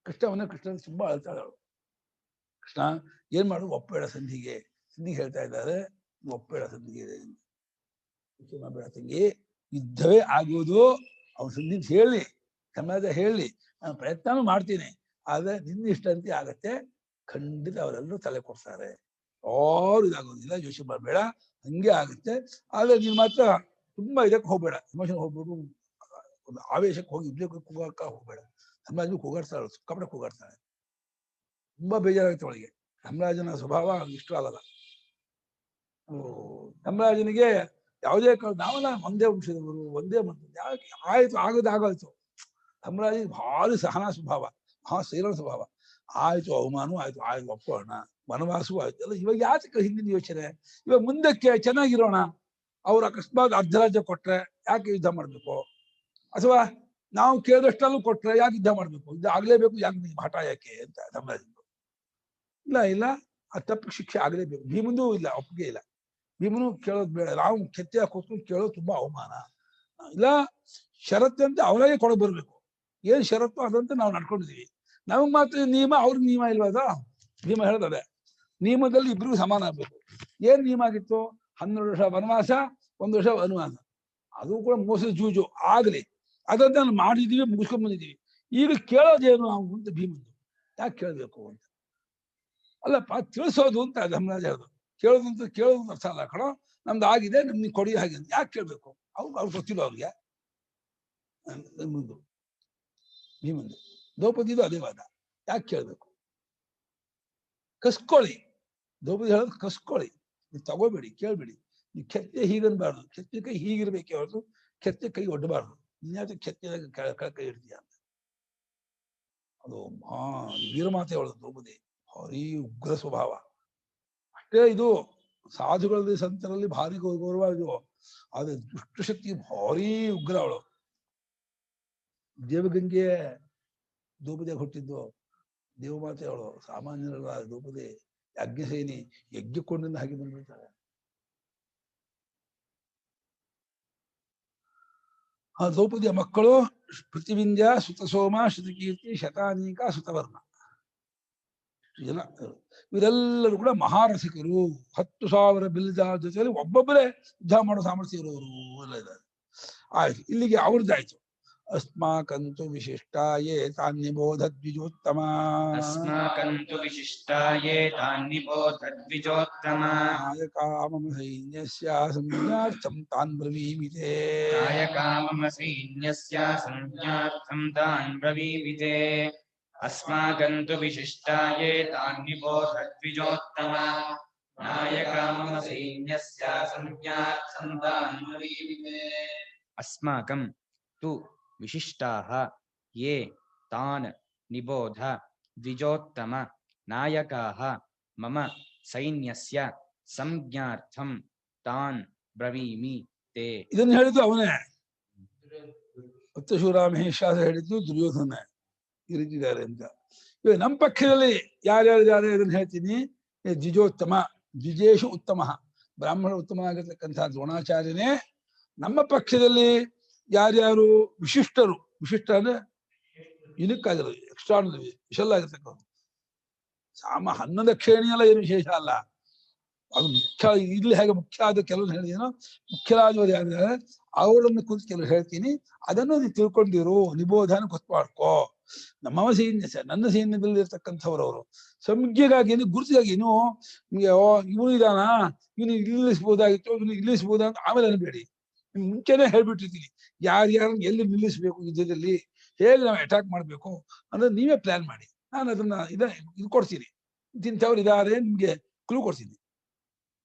ಕೃಷ್ಣ ತುಂಬಾ ಅಳ್ತಾಳೆ ಅವಳು. ಕೃಷ್ಣ ಏನ್ ಮಾಡು, ಒಪ್ಪಬೇಡ ಸಂಧಿಗೆ ಹೇಳ್ತಾ ಇದ್ದಾರೆ, ಒಪ್ಪಬೇಡ ಸಂಧಿಗೆ ಬೇಡ ತಂಗಿ, ಯುದ್ಧವೇ ಆಗೋದು. ಅವ್ನ ಸಂಧಿ ಹೇಳಿ, ಸಮಾಜ ಹೇಳಿ, ನಾನು ಪ್ರಯತ್ನನೂ ಮಾಡ್ತೀನಿ, ಆದ್ರೆ ನಿನ್ನ ಇಷ್ಟಂತೆ ಆಗತ್ತೆ, ಖಂಡಿತ ಅವರೆಲ್ಲರೂ ತಲೆ ಕೊಡ್ತಾರೆ, ಯಾರು ಇದಾಗೋದಿಲ್ಲ, ಯೋಚನೆ ಮಾಡಬೇಡ, ಹಂಗೆ ಆಗುತ್ತೆ. ಆದ್ರೆ ನೀನ್ ಮಾತ್ರ ತುಂಬಾ ಇದಕ್ಕೆ ಹೋಗ್ಬೇಡ, ಎಮೋಷನ್ ಹೋಗ್ಬಿಟ್ಟು ಒಂದು ಆವೇಶಕ್ಕೆ ಹೋಗಿ ಕೂಗಾಕ ಹೋಗ್ಬೇಡ. ಧರ್ಮರಾಜ ಕೂಗಾಡ್ತಾಳೆ, ಸಿಕ್ಕಾಪಟ್ಟೆ ಕೂಗಾಡ್ತಾಳೆ, ತುಂಬಾ ಬೇಜಾರಾಗುತ್ತೆ ಅವಳಿಗೆ. ಧರ್ಮರಾಜನ ಸ್ವಭಾವ ಇಷ್ಟ ಆಗಲ್ಲ. ಧರ್ಮರಾಜನಿಗೆ ಯಾವುದೇ ನಾವೆಲ್ಲ ಒಂದೇ ವಂಶದವರು, ಒಂದೇ ಯಾಕೆ ಆಯ್ತು ಆಗೋದಾಗೋಯ್ತು. ಧರ್ಮರಾಜ ಭಾರಿ ಸಹನಾ ಸ್ವಭಾವ, ಸೈರಳ ಸ್ವಭಾವ. ಆಯ್ತು ಅವಮಾನ ಆಯ್ತು ಒಪ್ಪೋಣ, ವನವಾಸವೂ ಆಯ್ತು ಎಲ್ಲ. ಇವಾಗ ಯಾಕೆ ಹಿಂದಿನ ಯೋಚನೆ, ಇವಾಗ ಮುಂದಕ್ಕೆ ಚೆನ್ನಾಗಿರೋಣ. ಅವ್ರು ಅಕಸ್ಮಾತ್ ಅರ್ಧ ರಾಜ್ಯ ಕೊಟ್ರೆ ಯಾಕೆ ಯುದ್ಧ ಮಾಡ್ಬೇಕು, ಅಥವಾ ನಾವು ಕೇಳಿದಷ್ಟಲ್ಲೂ ಕೊಟ್ರೆ ಯಾಕೆ ಯುದ್ಧ ಮಾಡ್ಬೇಕು, ಯುದ್ಧ ಆಗ್ಲೇಬೇಕು, ಯಾಕೆ ನೀವು ಹಠ ಯಾಕೆ ಅಂತ ಧರ್ಮರಾಜಂದು. ಇಲ್ಲ ಆ ತಪ್ಪಿಗೆ ಶಿಕ್ಷೆ ಆಗ್ಲೇಬೇಕು. ಭೀಮಂದು ಇಲ್ಲ, ಒಪ್ಪಿಗೆ ಇಲ್ಲ. ಭೀಮನು ಕೇಳೋದು ಬೇಡ, ನಾವು ಕೆತ್ತೆ ಕೂತ್ಕೊಂಡು ಕೇಳೋದು ತುಂಬಾ ಅವಮಾನ. ಇಲ್ಲ, ಷರತ್ತಂತೆ ಅವರಾಗೆ ಕೊಡಕ್ ಬರ್ಬೇಕು, ಏನ್ ಷರತ್ತು ಅದಂತೆ ನಾವು ನಡ್ಕೊಂಡಿದೀವಿ. ನಮಗ್ ಮಾತ್ರ ನಿಯಮ, ಅವ್ರಿಗೆ ನಿಯಮ ಇಲ್ವದ? ನಿಯಮ ಹೇಳ್ತದೆ, ನಿಯಮದಲ್ಲಿ ಇಬ್ರಿಗೂ ಸಮಾನ ಆಗ್ಬೇಕು. ಏನ್ ನಿಯಮ ಆಗಿತ್ತು? 12 ವರ್ಷ ವನವಾಸ, 1 ವರ್ಷ ವನವಾಸ. ಅದು ಕೂಡ ಮೋಸದ ಜೂಜು ಆಗ್ಲಿ, ಅದಂತೆ ನಾವು ಮಾಡಿದೀವಿ, ಮುಗಿಸ್ಕೊಂಡ್ ಬಂದಿದೀವಿ. ಈಗ ಕೇಳೋದೇನು ನಾವು ಅಂತ ಭೀಮಂದು. ಯಾಕೆ ಕೇಳ್ಬೇಕು ಅಂತ ಅಲ್ಲಪ್ಪ, ತಿಳಿಸೋದು ಅಂತ ಧರ್ಮರಾಜ ಹೇಳೋದು. ಕೇಳೋದು ಅರ್ಥ ಅಲ್ಲ ಕಣೋ, ನಮ್ದು ಆಗಿದೆ, ನಮ್ಗೆ ಕೊಡಿ ಹಾಗೆ ಯಾಕೆ ಕೇಳ್ಬೇಕು? ಅವ್ರು ಗೊತ್ತಿಲ್ಲ ಅವ್ರಿಗೆ. ಭೀಮಂದು ದ್ರೌಪದಿದು ಅದೇ ವಾದ, ಯಾಕೆ ಕೇಳ್ಬೇಕು? ಕಸ್ಕೊಳ್ಳಿ, ದ್ರೌಪದಿ ಹೇಳೋದು ಕಸ್ಕೊಳ್ಳಿ, ನೀವು ತಗೋಬೇಡಿ, ಕೇಳ್ಬೇಡಿ. ನೀವು ಕೆತ್ತೆ ಹೀಗನ್ಬಾರ್ದು, ಕೆತ್ತೆ ಕೈ ಹೀಗಿರ್ಬೇಕೆ ಹೊರತು ಕೆತ್ತೆ ಕೈ ಒಡ್ಡಬಾರ್ದು. ಇನ್ಯಾತ ಕೆತ್ತಿದಾಗ ಕೈ ಇಡ್ತೀಯ ಅಂತ. ಅದು ವೀರಮಾತೆ ಹೇಳೋದು ದ್ರೌಪದಿ, ಭಾರಿ ಉಗ್ರ ಸ್ವಭಾವ. ಅಷ್ಟೇ ಇದು ಸಾಧುಗಳಲ್ಲಿ ಸಂತರಲ್ಲಿ ಭಾರಿ ಗೌರವ ಇದು. ಆದ್ರೆ ದುಷ್ಟಶಕ್ತಿ ಭಾರಿ ಉಗ್ರ ಅವಳು. ದೇವಗಂಗೆ ದ್ರೌಪದಿಯಾಗಿ ಹುಟ್ಟಿದ್ದು ದೇವಮಾತೆ ಅವಳು, ಸಾಮಾನ್ಯರಲ್ಲ ದ್ರೌಪದಿ. ಯಜ್ಞಸೇನಿ, ಯಜ್ಞಕೊಂಡಿಂದ ಹಾಗೆ ಬಂದ್ಬಿಡ್ತಾರೆ. ಆ ದ್ರೌಪದಿಯ ಮಕ್ಕಳು ಪ್ರತಿವಿಂಧ್ಯ, ಸುತಸೋಮ, ಶ್ರುತಕೀರ್ತಿ, ಶತಾನೀಕ, ಸುತವರ್ಮ. ಜನ ಇವರೆಲ್ಲರೂ ಕೂಡ ಮಹಾರಸಿಕರು. 10,000 ಬಿಲ್ದಾರ ಜೊತೆಯಲ್ಲಿ ಒಬ್ಬೊಬ್ಬರೇ ಯುದ್ಧ ಮಾಡೋ ಸಾಮರ್ಥ್ಯ ಇರೋರು ಎಲ್ಲ ಇದ್ದಾರೆ. ಆಯ್ತು, ಇಲ್ಲಿಗೆ ಅವ್ರದ್ದಾಯ್ತು. ಅಸ್ಮಾಕಂತು ವಿಶಿಷ್ಟಾಯೇ ತಾನ್ನಿಬೋಧ ದ್ವಿಜೋತ್ತಮ. ಅಸ್ಮಾಕಂತು ವಿಶಿಷ್ಟಾಯೇ ತಾನ್ನಿಬೋಧ ದ್ವಿಜೋತ್ತಮ. ನಾಯಕಾಮಮ ಸೈನ್ಯಸ್ಯ ಸಂಜ್ಞಾರ್ಥಂ ತಾನ್ ಬ್ರವೀಮಿತೆ. ನಾಯಕಾಮಮ ಸೈನ್ಯಸ್ಯ ಸಂಜ್ಞಾರ್ಥಂ ತಾನ್ ಬ್ರವೀಮಿತೆ. ಅಸ್ಮಾಕಂತು ವಿಶಿಷ್ಟಾಯೇ ತಾನ್ನಿಬೋಧ ದ್ವಿಜೋತ್ತಮ. ನಾಯಕಾಮಮ ಸೈನ್ಯಸ್ಯ ಸಂಜ್ಞಾರ್ಥಂ ತಾನ್ ಬ್ರವೀಮಿತೆ. ಅಸ್ಮಾಕಂ ತು ವಿಶಿಷ್ಟಾಃ ಯೇ ತಾನ್ ನಿಬೋಧ ದ್ವಿಜೋತ್ತಮ ನಾಯಕಾಃ ಮಮ ಸೈನ್ಯಸ್ಯ ಸಂಜ್ಞಾರ್ಥಂ ತಾನ್ ಬ್ರವೀಮಿ ತೇ. ಇದನ್ನು ಹೇಳಿದ್ದು ಅವನೇ. ಶೂರ ಮಹೇಶ ಹೇಳಿದ್ದು ದುರ್ಯೋಧನ ಈ ರೀತಿ ಇದ್ದಾರೆ ಅಂತ. ಇವಾಗ ನಮ್ಮ ಪಕ್ಷದಲ್ಲಿ ಯಾರ್ಯಾರಿದ್ದಾರೆ ಇದನ್ನು ಹೇಳ್ತೀನಿ. ದ್ವಿಜೋತ್ತಮ, ದ್ವಿಜೇಶು ಉತ್ತಮ, ಬ್ರಾಹ್ಮಣ ಉತ್ತಮ ಆಗಿರ್ತಕ್ಕಂಥ ದ್ರೋಣಾಚಾರ್ಯನೇ. ನಮ್ಮ ಪಕ್ಷದಲ್ಲಿ ಯಾರ್ಯಾರು ವಿಶಿಷ್ಟರು, ವಿಶಿಷ್ಟ ಅಂದ್ರೆ ಯುನಿಕ್ ಆಗಿರೋದು, ಎಕ್ಸ್ಟ್ರಾರ್ಡಿನರಿ, ವಿಶಲ್ ಆಗಿರ್ತಕ್ಕಂಥ. 11 ಶ್ರೇಣಿ ಎಲ್ಲ ಏನು ವಿಶೇಷ ಅಲ್ಲ. ಅದು ಮುಖ್ಯ. ಇಲ್ಲಿ ಹೇಗೆ ಮುಖ್ಯ ಆದ ಕೆಲವು ಹೇಳಿದೇನೋ ಮುಖ್ಯರಾದವರು ಯಾರಿದ್ದಾರೆ ಅವರನ್ನು ಕುರಿತು ಕೆಲವು ಹೇಳ್ತೀನಿ, ಅದನ್ನು ನೀವು ತಿಳ್ಕೊಂಡಿರು, ನಿಬೋಧನ ಗೊತ್ತು ಮಾಡ್ಕೋ. ನಮ್ಮ ಸೈನ್ಯ ನನ್ನ ಸೈನ್ಯದಲ್ಲಿ ಇರ್ತಕ್ಕಂಥವ್ರವರು ಸಂಜ್ಞೆಗಾಗಿ ಗುರುತಿಗಾಗಿ ನಿಮ್ಗೆ ಇವನು ಇದಾನ, ಇವನು ನಿಲ್ಲಿಸ್ಬೋದಾಗಿತ್ತು, ಇವನು ನಿಲ್ಲಿಸ್ಬೋದ ಅಂತ ಆಮೇಲೆ ಅನ್ಬೇಡಿ. ನಿಮ್ ಮುಂಚೆನೆ ಹೇಳ್ಬಿಟ್ಟಿರ್ತೀನಿ ಯಾರ್ಯಾರನ್ನ ಎಲ್ಲಿ ನಿಲ್ಲಿಸ್ಬೇಕು, ಯುದ್ಧದಲ್ಲಿ ಹೇಗೆ ನಾವು ಅಟ್ಯಾಕ್ ಮಾಡ್ಬೇಕು ಅಂದ್ರೆ ನೀವೇ ಪ್ಲಾನ್ ಮಾಡಿ. ನಾನು ಅದನ್ನ ಇದು ಕೊಡ್ತೀನಿ, ಇಂಥವ್ರು ಇದಾರೆ ನಿಮ್ಗೆ ಕ್ಲೂ ಕೊಡ್ತೀನಿ.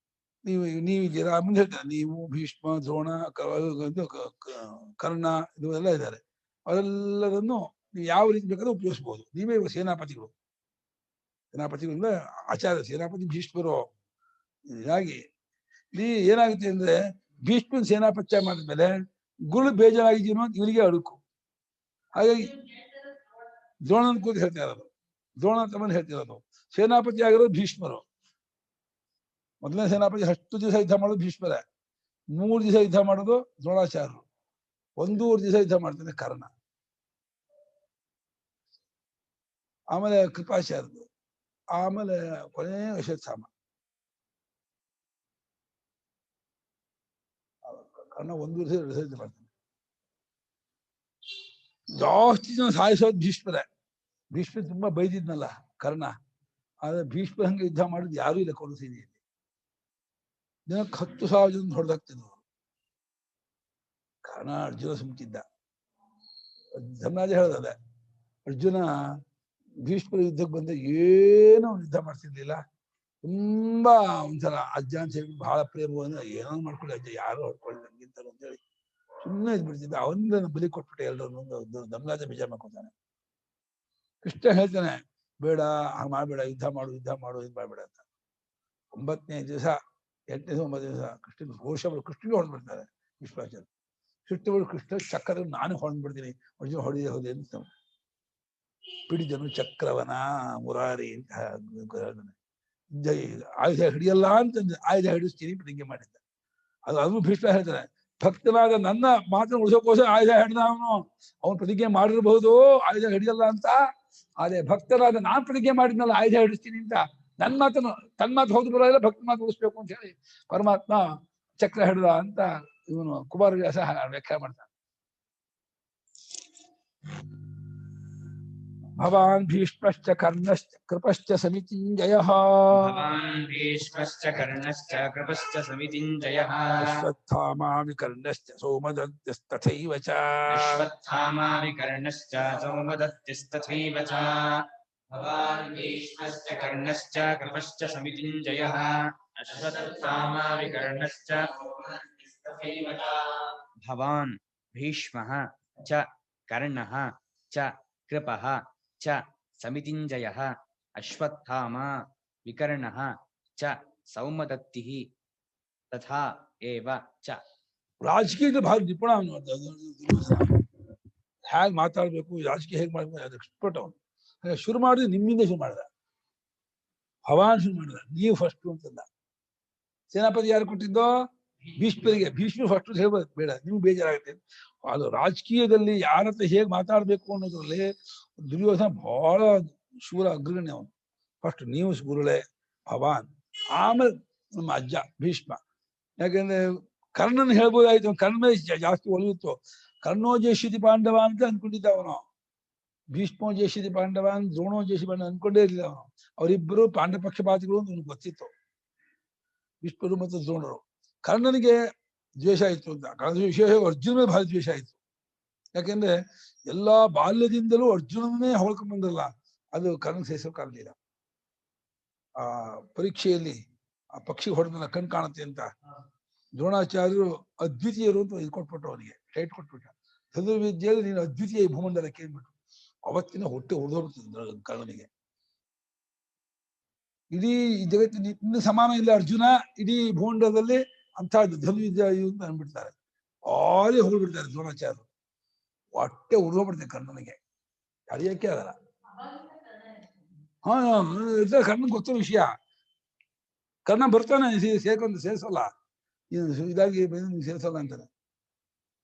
ನೀವಿದ್ದೀರಾ ಮುಂದೆ ಹೇಳ್ತಾರೆ, ನೀವು ಭೀಷ್ಮ, ದ್ರೋಣ, ಕರ್ಣ ಇದೆಲ್ಲ ಇದ್ದಾರೆ. ಅವರೆಲ್ಲರನ್ನು ನೀವು ಯಾವ ರೀತಿ ಬೇಕಾದ್ರೂ ಉಪಯೋಗಿಸ್ಬೋದು. ನೀವೇ ಸೇನಾಪತಿಗಳು. ಸೇನಾಪತಿಗಳಿಂದ ಆಚಾರ್ಯ ಸೇನಾಪತಿ ಭೀಷ್ಮರು. ಹೀಗಾಗಿ ಇಲ್ಲಿ ಏನಾಗುತ್ತೆ ಅಂದ್ರೆ ಭೀಷ್ಮನ್ ಸೇನಾಪತ್ಯ ಮಾಡಿದ್ಮೇಲೆ ಗುರು ಬೇಜಾರಾಗಿದ್ದೀನೋ ಅಂತ ಇವರಿಗೆ ಅಡುಕು. ಹಾಗಾಗಿ ದ್ರೋಣನ ಕೂತು ಹೇಳ್ತಾ ಇರೋದು, ದ್ರೋಣ ತಮ್ಮನ್ ಹೇಳ್ತಿರೋದು. ಸೇನಾಪತಿ ಆಗಿರೋದು ಭೀಷ್ಮರು. ಮೊದಲನೇ ಸೇನಾಪತಿ 10 ದಿವಸ ಯುದ್ಧ ಮಾಡೋದು ಭೀಷ್ಮರೇ. 3 ದಿವಸ ಯುದ್ಧ ಮಾಡೋದು ದ್ರೋಣಾಚಾರ್ಯರು. 1.5 ದಿವಸ ಯುದ್ಧ ಮಾಡ್ತಾನೆ ಕರ್ಣ. ಆಮೇಲೆ ಕೃಪಾಚಾರ್ಯರು, ಆಮೇಲೆ ಕೊನೆ ಅಶ್ವತ್ಥಾಮ. ಕರ್ಣ 1 ದಿವಸ 2 ದಿವಸ ಯುದ್ಧ ಮಾಡ್ತಾನೆ. ಜಾಸ್ತಿ ಜನ ಸಾಯಿಸೋದು ಭೀಷ್ಮರೇ. ಭೀಷ್ಮ ತುಂಬಾ ಬೈದಿದ್ನಲ್ಲ ಕರ್ಣ, ಆದ್ರೆ ಭೀಷ್ಮ ಹಂಗೆ ಯುದ್ಧ ಮಾಡಿದ್ ಯಾರು ಇಲ್ಲ ಕೊಡು ಸೇನೆಯಲ್ಲಿ. ದಿನಕ್ಕೆ 10,000 ಜನ ಹೊಡೆದಾಗ್ತಿದ್ರು. ಕರ್ಣ ಅರ್ಜುನ ಸುಮ್ಕಿದ್ದ. ಧರ್ಮರಾಜ ಹೇಳದ ಅರ್ಜುನ ಭೀಷ್ಮರ ಯುದ್ಧಕ್ಕೆ ಬಂದ್ರೆ ಏನೋ ಯುದ್ಧ ಮಾಡ್ತಿರ್ಲಿಲ್ಲ, ತುಂಬಾ ಒಂಥರ ಅಜ್ಜ ಅಂತ ಹೇಳಿ ಬಹಳ ಪ್ರೇಮ, ಏನೋ ಮಾಡ್ಕೊಳ್ಳಿ ಅಜ್ಜ, ಯಾರು ಹೊಡ್ಕೊಳ್ಳಿ ನಮ್ಗಿಂತರು ಅಂತ ಹೇಳಿ ಸುಮ್ಮನೆ ಇದ್ಬಿಡ್ತಿದ್ದ. ಅವನ್ನ ಬಲಿ ಕೊಟ್ಬಿಟ್ಟೆ ಎಲ್ಲರೂ. ಧರ್ಮರಾಜ ಬೇಜಾರ್ ಮಾಡ್ಕೊತಾನೆ. ಕೃಷ್ಣ ಹೇಳ್ತಾನೆ ಬೇಡ ಹಂಗ ಮಾಡ್ಬೇಡ, ಯುದ್ಧ ಮಾಡು ಯುದ್ಧ ಮಾಡ್ಬೇಡ ಅಂತ. 9ನೇ ದಿವಸ 8ನೇ 9ನೇ ದಿವಸ ಕೃಷ್ಣಗಳು ಕೃಷ್ಣನಿಗೆ ಹೊಂದ್ಬಿಡ್ತಾರೆ ವಿಶ್ವಾಚಾರ್ಯ. ಕೃಷ್ಣ ಚಕ್ರ ನಾನು ಹೊಂದ್ಬಿಡ್ತೀನಿ, ಅರ್ಜುನ ಹೊಡೆ ಅಂತ ಪಿಡಿದನು ಚಕ್ರವನ ಮುರಾರಿ ಅಂತ ಹೇಳ್ತಾನೆ. ಆಯುಧ ಹಿಡಿಯಲ್ಲ ಅಂತ ಆಯುಧ ಹಿಡಿಸ್ತೀನಿ ಪ್ರತಿಜ್ಞೆ ಮಾಡಿದ್ದ. ಅದು ಭೀಷ್ಮ ಹೇಳ್ತಾನೆ, ಭಕ್ತನಾದ ನನ್ನ ಮಾತನ್ನು ಉಳಿಸೋಕೋಸ್ಕರ ಆಯುಧ ಹಿಡಿದ ಅವನು ಪ್ರತಿಜ್ಞೆ ಮಾಡಿರ್ಬಹುದು ಆಯುಧ ಹಿಡಿಯಲ್ಲ ಅಂತ. ಆದ್ರೆ ಭಕ್ತನಾದ ನಾನ್ ಪ್ರತಿಜ್ಞೆ ಮಾಡಿದ್ನಲ್ಲ ಆಯುಧ ಹಿಡಿಸ್ತೀನಿ ಅಂತ, ತನ್ನ ಮಾತು ಹೌದು ಬರೋದಿಲ್ಲ, ಭಕ್ತ ಮಾತು ಉಳಿಸ್ಬೇಕು ಅಂತ ಹೇಳಿ ಪರಮಾತ್ಮ ಚಕ್ರ ಹಿಡಿದ ಅಂತ ಇವನು ಕುಮಾರವ್ಯಾಸ ವ್ಯಾಖ್ಯಾನ ಮಾಡ್ತಾನೆ. ಭವಾನ್ ಭೀಷ್ಮಶ್ಚ ಕರ್ಣಶ್ಚ ಕೃಪಶ್ಚ ಸಮಿತಿಂಜಯಃ. ಭವಾನ್ ಭೀಷ್ಮಶ್ಚ ಕರ್ಣಶ್ಚ ಕೃಪಶ್ಚ ಸಮಿತಿಂಜಯಃ. ಅಶ್ವತ್ಥಾಮಾ ವಿಕರ್ಣಶ್ಚ ಸೋಮದತ್ತಸ್ತಥೈವ ಚ. ಅಶ್ವತ್ಥಾಮಾ ವಿಕರ್ಣಶ್ಚ ಸೋಮದತ್ತಸ್ತಥೈವ ಚ. ಭವಾನ್ ಭೀಷ್ಮಶ್ಚ ಕರ್ಣಶ್ಚ ಕೃಪಶ್ಚ ಸಮಿತಿಂಜಯಃ. ಅಶ್ವತ್ಥಾಮಾ ವಿಕರ್ಣಶ್ಚ ಸೋಮದತ್ತಸ್ತಥೈವ ಚ. ಭವಾನ್ ಭೀಷ್ಮಃ ಚ ಕರ್ಣಃ ಚ ಕೃಪಃ ಚ ಸಮಿತಿಂಜಯಃ. ಅಶ್ವತ್ಥಾಮ ವಿಕರ್ಣಃ ಚ ಸೌಮದತ್ತಿಃ ತಥಾ ಏವ ಚ. ರಾಜಕೀಯದ ಭಾಳ ನಿಪುಣ ಅವನು. ಹೇಗೆ ಮಾತಾಡ್ಬೇಕು, ರಾಜಕೀಯ ಹೇಗೆ ಮಾಡ್ಬೇಕು ಅದು ಎಕ್ಸ್ಪರ್ಟ್ ಅವನು. ಹಾಗೆ ಶುರು ಮಾಡಿದ್ರೆ ನಿಮ್ಮಿಂದ ಶುರು ಮಾಡಿದ. ಭವಾನ್ ಶುರು ಮಾಡಿದ, ನೀವು ಫಸ್ಟ್ ಅಂತಂದ. ಸೇನಾಪತಿ ಯಾರು ಕೊಟ್ಟಿದ್ದೋ ಭೀಷ್ಮರಿಗೆ. ಭೀಷ್ಮ ಫಸ್ಟ್ ಹೇಳ್ಬೋದು, ಬೇಡ ನಿಮ್ಗೆ ಬೇಜಾರಾಗುತ್ತೆ. ಅದು ರಾಜಕೀಯದಲ್ಲಿ ಯಾರ ಹತ್ರ ಹೇಗೆ ಮಾತಾಡ್ಬೇಕು ಅನ್ನೋದ್ರಲ್ಲಿ ದುರ್ಯೋಧನ ಬಹಳ ಶೂರ ಅಗ್ರಗಣ್ಯ ಅವನು. ಫಸ್ಟ್ ನೀವು ಗುರುಳೆ ಭವಾನ್, ಆಮೇಲೆ ನಮ್ಮ ಅಜ್ಜ ಭೀಷ್ಮ. ಯಾಕಂದ್ರೆ ಕರ್ಣನ್ ಹೇಳ್ಬೋದಾಯ್ತು, ಕರ್ಣ ಜಾಸ್ತಿ ಒಲಿಯಿತ್ತು. ಕರ್ಣೋ ಜೇಷಿತಿ ಪಾಂಡವ ಅಂತ ಅನ್ಕೊಂಡಿದ್ದ ಅವನು. ಭೀಷ್ಮೋ ಜೇಷಿತಿ ಪಾಂಡವ, ದ್ರೋಣೋ ಜೇಷಿ ಪಾಂಡವ ಅನ್ಕೊಂಡೇ ಇರಲಿಲ್ಲ ಅವನು. ಅವರಿಬ್ಬರು ಪಾಂಡ ಪಕ್ಷಪಾತಿಗಳು ಅಂತ ಅವನಿಗೆ ಗೊತ್ತಿತ್ತು, ಭೀಷ್ಮರು ಮತ್ತು ದ್ರೋಣರು. ಕರ್ಣನಿಗೆ ದ್ವೇಷ ಆಯ್ತು ಅಂತ, ಕರ್ಣ ವಿಶೇಷ ಅರ್ಜುನ ಮೇಲೆ ಭಾರಿ ದ್ವೇಷ ಆಯ್ತು. ಯಾಕೆಂದ್ರೆ ಎಲ್ಲಾ ಬಾಲ್ಯದಿಂದಲೂ ಅರ್ಜುನನ್ನೇ ಹೊಳ್ಕೊಂಡ್ ಬಂದ್ರಲ್ಲ, ಅದು ಕರ್ಣ ಸೇರಿಸೋಕಾಗ್ಲಿಲ್ಲ. ಆ ಪರೀಕ್ಷೆಯಲ್ಲಿ ಆ ಪಕ್ಷಿ ಹೊಡೆದ ಕಣ್ ಕಾಣುತ್ತೆ ಅಂತ ದ್ರೋಣಾಚಾರ್ಯರು ಅದ್ವಿತೀಯರು ಅಂತ ಇದು ಕೊಟ್ಬಿಟ್ಟು ಅವನಿಗೆ ಟೈಟ್ ಕೊಟ್ಬಿಟ್ಟ. ಧನುರ್ವಿದ್ಯೆಯಲ್ಲಿ ನೀನು ಅದ್ವಿತೀಯ ಭೂಮಂಡಲಕ್ಕೆ ಏನ್ಬಿಟ್ಟು ಅವತ್ತಿನ ಹೊಟ್ಟೆ ಹೊಡೆದೋಗ್ಬಿಡ್ತದೆ ಕರ್ಣನಿಗೆ. ಇಡೀ ಜಗತ್ತಿನ ಇನ್ನು ಸಮಾನ ಇಲ್ಲ ಅರ್ಜುನ ಇಡೀ ಭೂಮಂಡಲದಲ್ಲಿ ಅಂತ ಧನುರ್ವಿದ್ಯೆ ಅಂತ ಅಂದ್ಬಿಡ್ತಾರೆ. ಆರೇ ಹೋಗ್ಬಿಡ್ತಾರೆ ದ್ರೋಣಾಚಾರ್ಯರು. ಹೊಟ್ಟೆ ಉರ್ದೋಗ್ಬಿಡ್ತಾರೆ ಕರ್ಣನಿಗೆ, ಅಳಿಯಕ್ಕೆ ಆಗಲ್ಲ. ಕರ್ಣನ್ ಗೊತ್ತಿರೋ ವಿಷಯ. ಕರ್ಣ ಬರ್ತಾನೆ ಸೇರಿಸಲ್ಲ, ಇದಾಗಿ ಸೇರಿಸಲ್ಲ ಅಂತಾನೆ.